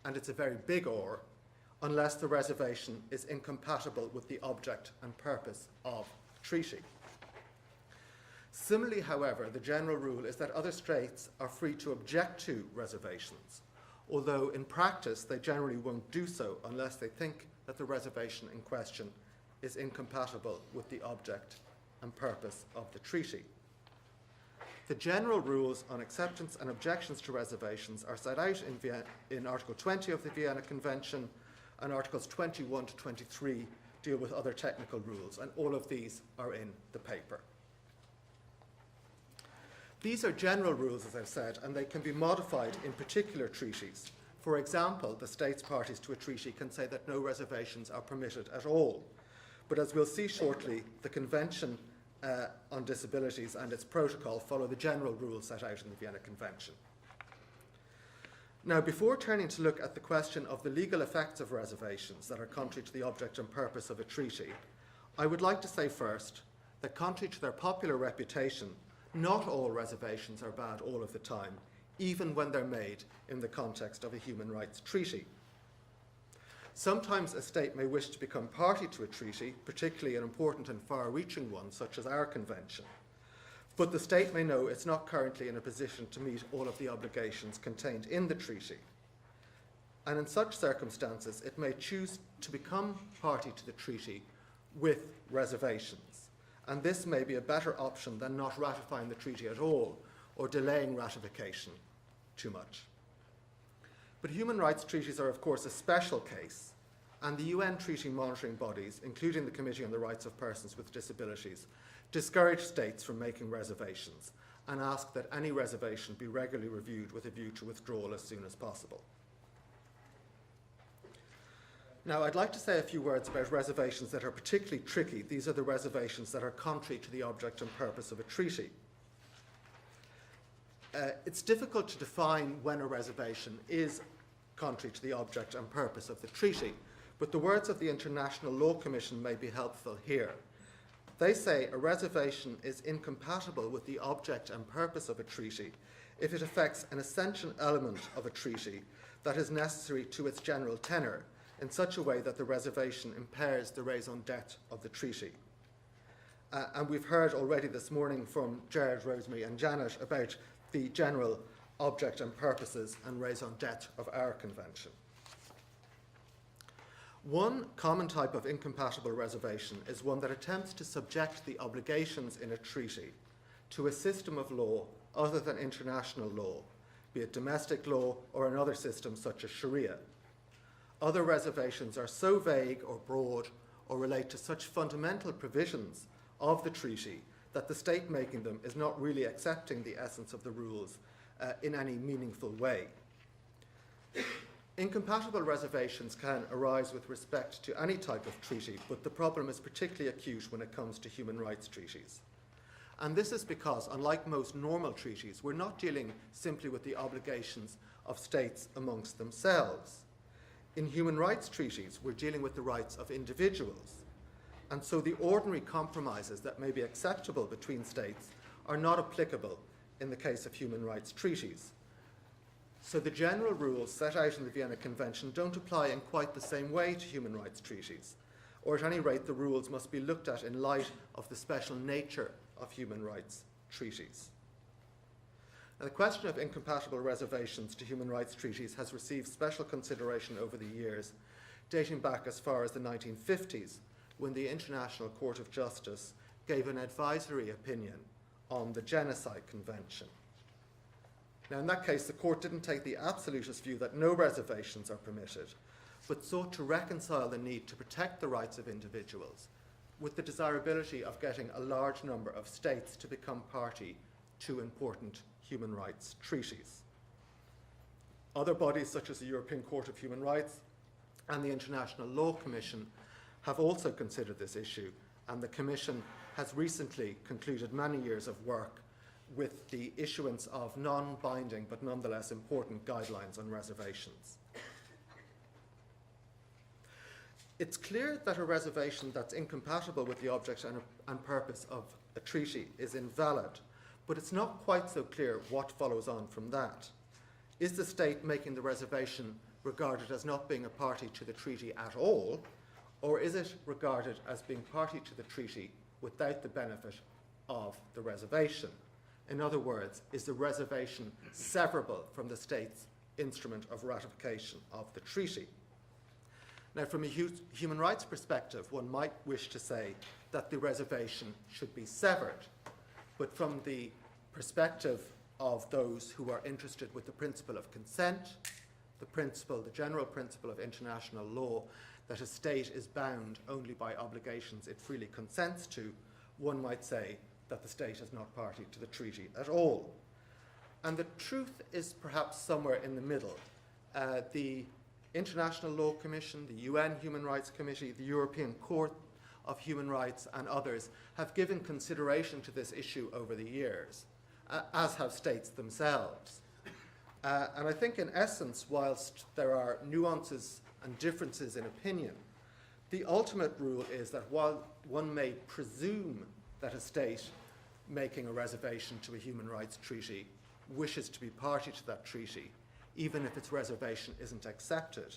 and it's a very big or, unless the reservation is incompatible with the object and purpose of the treaty. Similarly, however, the general rule is that other states are free to object to reservations, although in practice they generally won't do so unless they think that the reservation in question is incompatible with the object and purpose of the treaty. The general rules on acceptance and objections to reservations are set out in Article 20 of the Vienna Convention, and Articles 21 to 23 deal with other technical rules, and all of these are in the paper. These are general rules, as I've said, and they can be modified in particular treaties. For example, the states parties to a treaty can say that no reservations are permitted at all. But as we'll see shortly, the Convention on Disabilities and its protocol follow the general rules set out in the Vienna Convention. Now, before turning to look at the question of the legal effects of reservations that are contrary to the object and purpose of a treaty, I would like to say first that contrary to their popular reputation, not all reservations are bad all of the time, even when they're made in the context of a human rights treaty. Sometimes a state may wish to become party to a treaty, particularly an important and far-reaching one, such as our convention. But the state may know it's not currently in a position to meet all of the obligations contained in the treaty. And in such circumstances, it may choose to become party to the treaty with reservations. and this may be a better option than not ratifying the treaty at all or delaying ratification too much. But human rights treaties are, of course, a special case, and the UN treaty monitoring bodies, including the Committee on the Rights of Persons with Disabilities, discourage states from making reservations and ask that any reservation be regularly reviewed with a view to withdrawal as soon as possible. Now, I'd like to say a few words about reservations that are particularly tricky. These are the reservations that are contrary to the object and purpose of a treaty. It's difficult to define when a reservation is contrary to the object and purpose of the treaty, but the words of the International Law Commission may be helpful here. They say a reservation is incompatible with the object and purpose of a treaty if it affects an essential element of a treaty that is necessary to its general tenor in such a way that the reservation impairs the raison d'etre of the treaty. And we've heard already this morning from Gerard, Rosemary and Janet about the general object and purposes and raison d'etre of our convention. One common type of incompatible reservation is one that attempts to subject the obligations in a treaty to a system of law other than international law, be it domestic law or another system such as Sharia. Other reservations are so vague or broad or relate to such fundamental provisions of the treaty that the state making them is not really accepting the essence of the rules in any meaningful way. Incompatible reservations can arise with respect to any type of treaty, but the problem is particularly acute when it comes to human rights treaties. And this is because, unlike most normal treaties, we're not dealing simply with the obligations of states amongst themselves. In human rights treaties, we're dealing with the rights of individuals. And so the ordinary compromises that may be acceptable between states are not applicable in the case of human rights treaties. So the general rules set out in the Vienna Convention don't apply in quite the same way to human rights treaties, or at any rate the rules must be looked at in light of the special nature of human rights treaties. Now, the question of incompatible reservations to human rights treaties has received special consideration over the years, dating back as far as the 1950s, when the International Court of Justice gave an advisory opinion on the Genocide Convention. Now, in that case, the court didn't take the absolutist view that no reservations are permitted, but sought to reconcile the need to protect the rights of individuals with the desirability of getting a large number of states to become party to important human rights treaties. Other bodies, such as the European Court of Human Rights and the International Law Commission, have also considered this issue, and the Commission has recently concluded many years of work with the issuance of non-binding but nonetheless important guidelines on reservations. It's clear that a reservation that's incompatible with the object and purpose of a treaty is invalid, but it's not quite so clear what follows on from that. Is the state making the reservation regarded as not being a party to the treaty at all, or is it regarded as being party to the treaty without the benefit of the reservation? In other words, is the reservation severable from the state's instrument of ratification of the treaty? Now, from a human rights perspective, one might wish to say that the reservation should be severed, but from the perspective of those who are interested with the principle of consent, the general principle of international law, that a state is bound only by obligations it freely consents to, one might say that the state is not party to the treaty at all. And the truth is perhaps somewhere in the middle. The International Law Commission, the UN Human Rights Committee, the European Court of Human Rights and others have given consideration to this issue over the years, as have states themselves. And I think in essence, whilst there are nuances and differences in opinion, the ultimate rule is that while one may presume that a state making a reservation to a human rights treaty wishes to be party to that treaty, even if its reservation isn't accepted,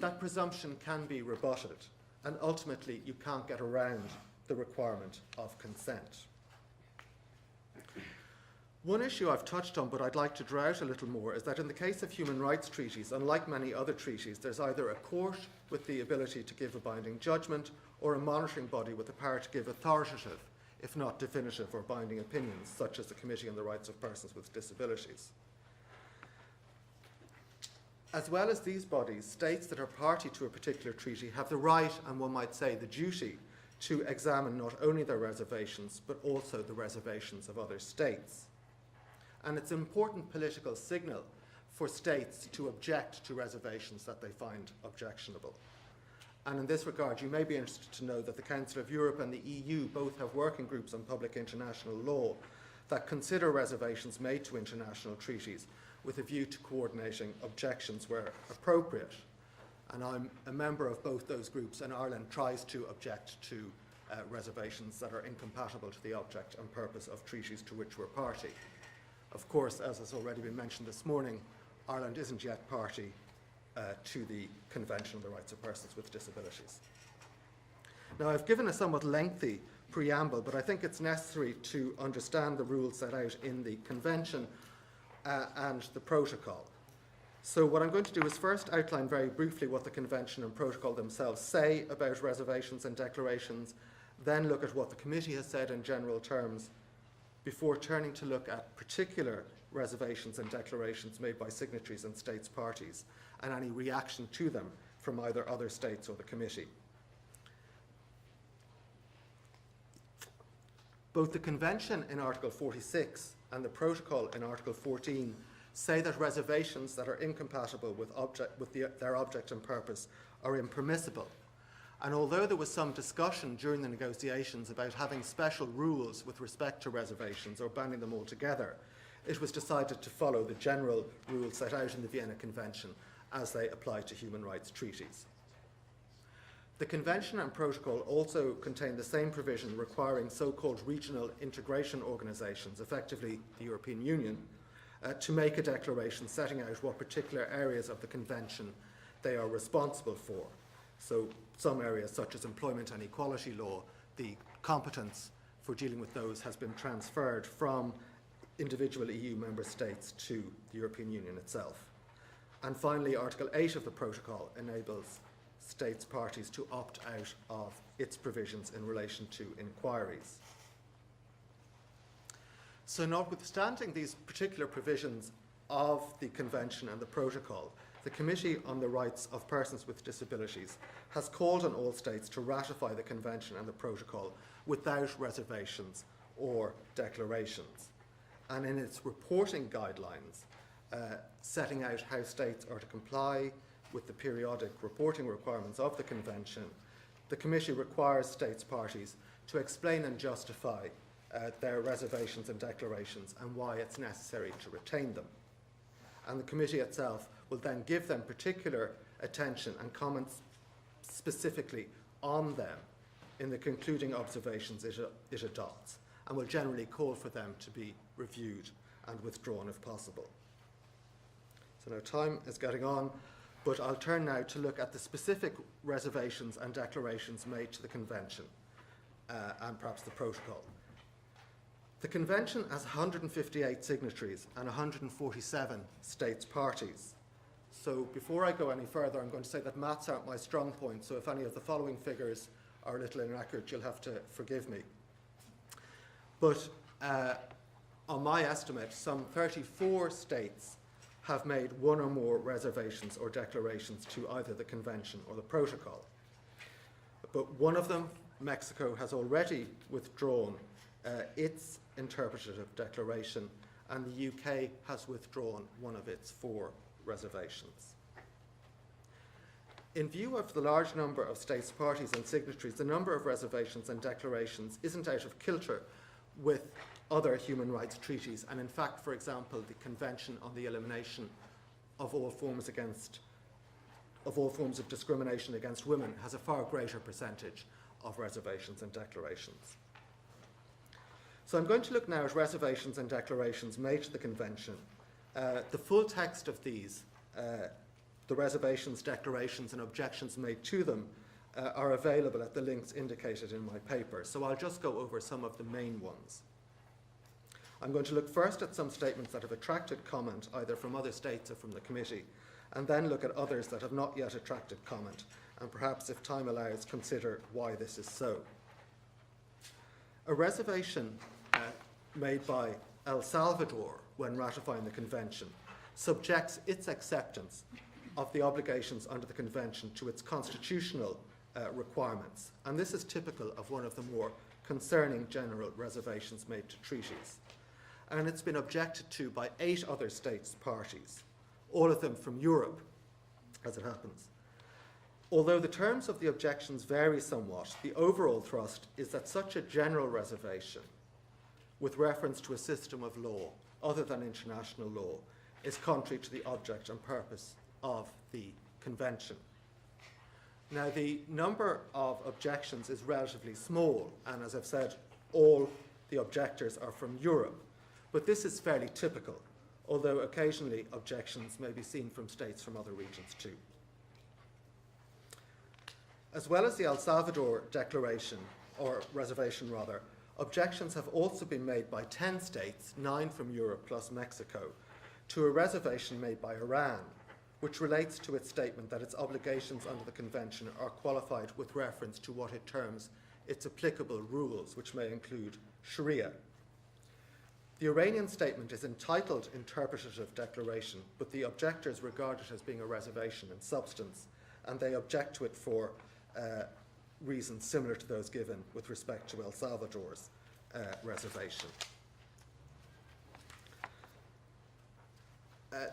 that presumption can be rebutted, and ultimately you can't get around the requirement of consent. One issue I've touched on, but I'd like to draw out a little more, is that in the case of human rights treaties, unlike many other treaties, there's either a court with the ability to give a binding judgment or a monitoring body with the power to give authoritative, if not definitive or binding opinions, such as the Committee on the Rights of Persons with Disabilities. As well as these bodies, states that are party to a particular treaty have the right, and one might say the duty, to examine not only their reservations, but also the reservations of other states. And it's an important political signal for states to object to reservations that they find objectionable. And in this regard, you may be interested to know that the Council of Europe and the EU both have working groups on public international law that consider reservations made to international treaties with a view to coordinating objections where appropriate. And I'm a member of both those groups, and Ireland tries to object to reservations that are incompatible to the object and purpose of treaties to which we're party. Of course, as has already been mentioned this morning, Ireland isn't yet party to the Convention on the Rights of Persons with Disabilities. Now, I've given a somewhat lengthy preamble, but I think it's necessary to understand the rules set out in the Convention and the Protocol. So what I'm going to do is first outline very briefly what the Convention and Protocol themselves say about reservations and declarations, then look at what the committee has said in general terms, before turning to look at particular reservations and declarations made by signatories and states parties, and any reaction to them from either other states or the committee. Both the Convention in Article 46 and the Protocol in Article 14 say that reservations that are incompatible with their object and purpose are impermissible. And although there was some discussion during the negotiations about having special rules with respect to reservations or banning them altogether, it was decided to follow the general rules set out in the Vienna Convention as they apply to human rights treaties. The Convention and Protocol also contain the same provision requiring so-called regional integration organisations, effectively the European Union, to make a declaration setting out what particular areas of the Convention they are responsible for. So some areas such as employment and equality law, the competence for dealing with those has been transferred from individual EU member states to the European Union itself. And finally, Article 8 of the Protocol enables states parties to opt out of its provisions in relation to inquiries. So notwithstanding these particular provisions of the Convention and the Protocol, the Committee on the Rights of Persons with Disabilities has called on all states to ratify the Convention and the Protocol without reservations or declarations. And in its reporting guidelines, setting out how states are to comply with the periodic reporting requirements of the Convention, the Committee requires states parties to explain and justify their reservations and declarations and why it's necessary to retain them. And the Committee itself will then give them particular attention and comments specifically on them in the concluding observations it adopts, and will generally call for them to be reviewed and withdrawn if possible. So now time is getting on, but I'll turn now to look at the specific reservations and declarations made to the Convention and perhaps the Protocol. The Convention has 158 signatories and 147 states parties. So before I go any further, I'm going to say that maths aren't my strong point, so if any of the following figures are a little inaccurate, you'll have to forgive me. But on my estimate, some 34 states have made one or more reservations or declarations to either the Convention or the Protocol. But one of them, Mexico, has already withdrawn its interpretative declaration, and the UK has withdrawn one of its 4 reservations. In view of the large number of states parties and signatories, the number of reservations and declarations isn't out of kilter with other human rights treaties, and in fact, for example, the Convention on the Elimination of all forms of discrimination against women has a far greater percentage of reservations and declarations. So I'm going to look now at reservations and declarations made to the Convention. The full text of these, the reservations, declarations and objections made to them, are available at the links indicated in my paper. So I'll just go over some of the main ones. I'm going to look first at some statements that have attracted comment, either from other states or from the committee, and then look at others that have not yet attracted comment, and perhaps, if time allows, consider why this is so. A reservation made by El Salvador when ratifying the convention subjects its acceptance of the obligations under the convention to its constitutional requirements, and this is typical of one of the more concerning general reservations made to treaties. And it's been objected to by 8 other states parties, all of them from Europe, as it happens. Although the terms of the objections vary somewhat, the overall thrust is that such a general reservation, with reference to a system of law other than international law, is contrary to the object and purpose of the convention. Now, the number of objections is relatively small, and as I've said, all the objectors are from Europe. But this is fairly typical, although occasionally objections may be seen from states from other regions too. As well as the El Salvador Declaration, or reservation rather, objections have also been made by 10 states, 9 from Europe plus Mexico, to a reservation made by Iran, which relates to its statement that its obligations under the convention are qualified with reference to what it terms its applicable rules, which may include Sharia. The Iranian statement is entitled Interpretative Declaration, but the objectors regard it as being a reservation in substance, and they object to it for reasons similar to those given with respect to El Salvador's reservation.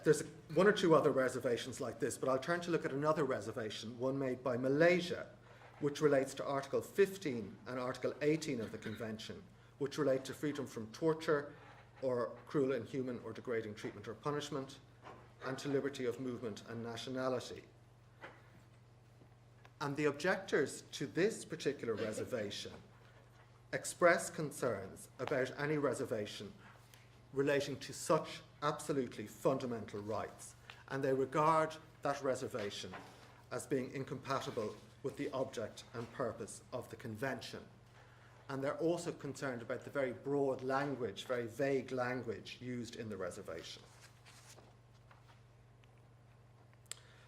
There's one or two other reservations like this, but I'll turn to look at another reservation, one made by Malaysia, which relates to Article 15 and Article 18 of the Convention, which relate to freedom from torture or cruel, inhuman or degrading treatment or punishment, and to liberty of movement and nationality. And the objectors to this particular reservation express concerns about any reservation relating to such absolutely fundamental rights, and they regard that reservation as being incompatible with the object and purpose of the convention. And they're also concerned about the very broad language, very vague language used in the reservation.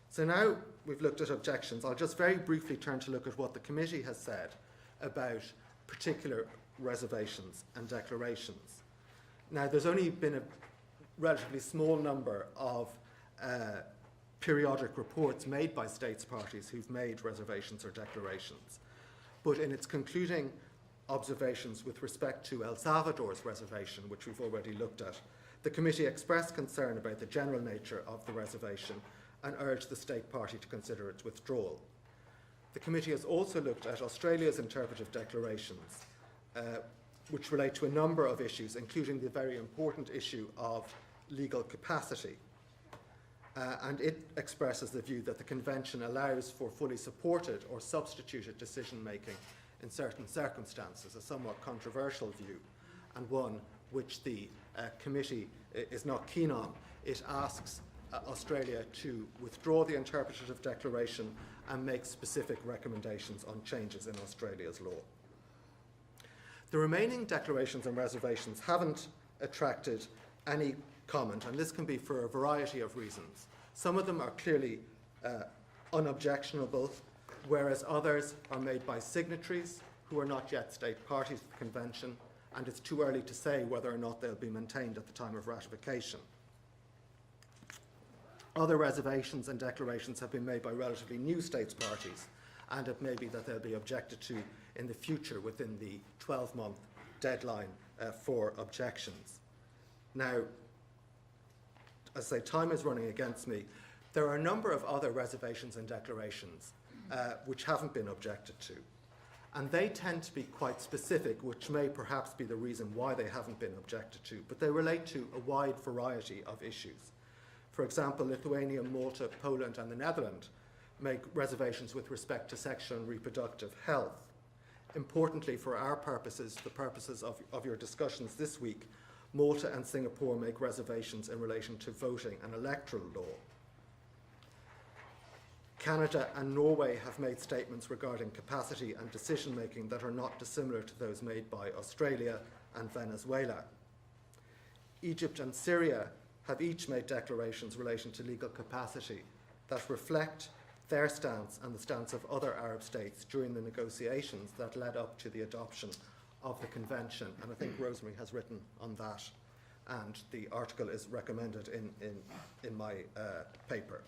So now we've looked at objections. I'll just very briefly turn to look at what the committee has said about particular reservations and declarations. Now, there's only been a relatively small number of periodic reports made by states parties who've made reservations or declarations. But in its concluding observations with respect to El Salvador's reservation, which we've already looked at, the committee expressed concern about the general nature of the reservation and urged the state party to consider its withdrawal. The committee has also looked at Australia's interpretive declarations, which relate to a number of issues, including the very important issue of legal capacity. And it expresses the view that the Convention allows for fully supported or substituted decision-making in certain circumstances, a somewhat controversial view, and one which the committee is not keen on. It asks Australia to withdraw the interpretative declaration and make specific recommendations on changes in Australia's law. The remaining declarations and reservations haven't attracted any comment, and this can be for a variety of reasons. Some of them are clearly unobjectionable, whereas others are made by signatories who are not yet state parties to the Convention, and it's too early to say whether or not they'll be maintained at the time of ratification. Other reservations and declarations have been made by relatively new states parties, and it may be that they'll be objected to in the future within the 12-month deadline for objections. Now, as I say, time is running against me. There are a number of other reservations and declarations which haven't been objected to, and they tend to be quite specific, which may perhaps be the reason why they haven't been objected to, but they relate to a wide variety of issues. For example, Lithuania, Malta, Poland and the Netherlands make reservations with respect to sexual and reproductive health. Importantly for our purposes, the purposes of your discussions this week, Malta and Singapore make reservations in relation to voting and electoral law. Canada and Norway have made statements regarding capacity and decision-making that are not dissimilar to those made by Australia and Venezuela. Egypt and Syria have each made declarations relating to legal capacity that reflect their stance and the stance of other Arab states during the negotiations that led up to the adoption of the convention, and I think Rosemary has written on that, and the article is recommended in my paper.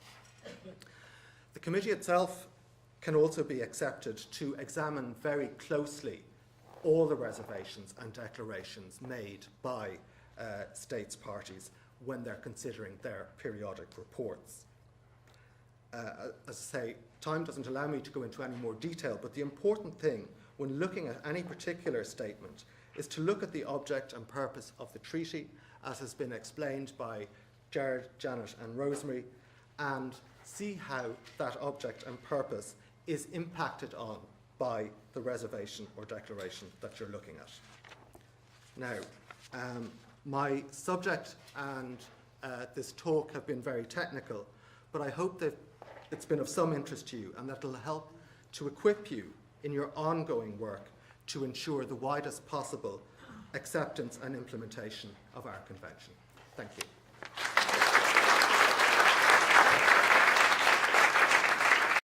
The committee itself can also be accepted to examine very closely all the reservations and declarations made by states parties when they're considering their periodic reports. As I say, time doesn't allow me to go into any more detail, but the important thing when looking at any particular statement is to look at the object and purpose of the treaty, as has been explained by Gerard, Janet and Rosemary, and see how that object and purpose is impacted on by the reservation or declaration that you're looking at. Now, my subject and this talk have been very technical, but I hope that it's been of some interest to you and that it'll help to equip you in your ongoing work to ensure the widest possible acceptance and implementation of our convention. Thank you.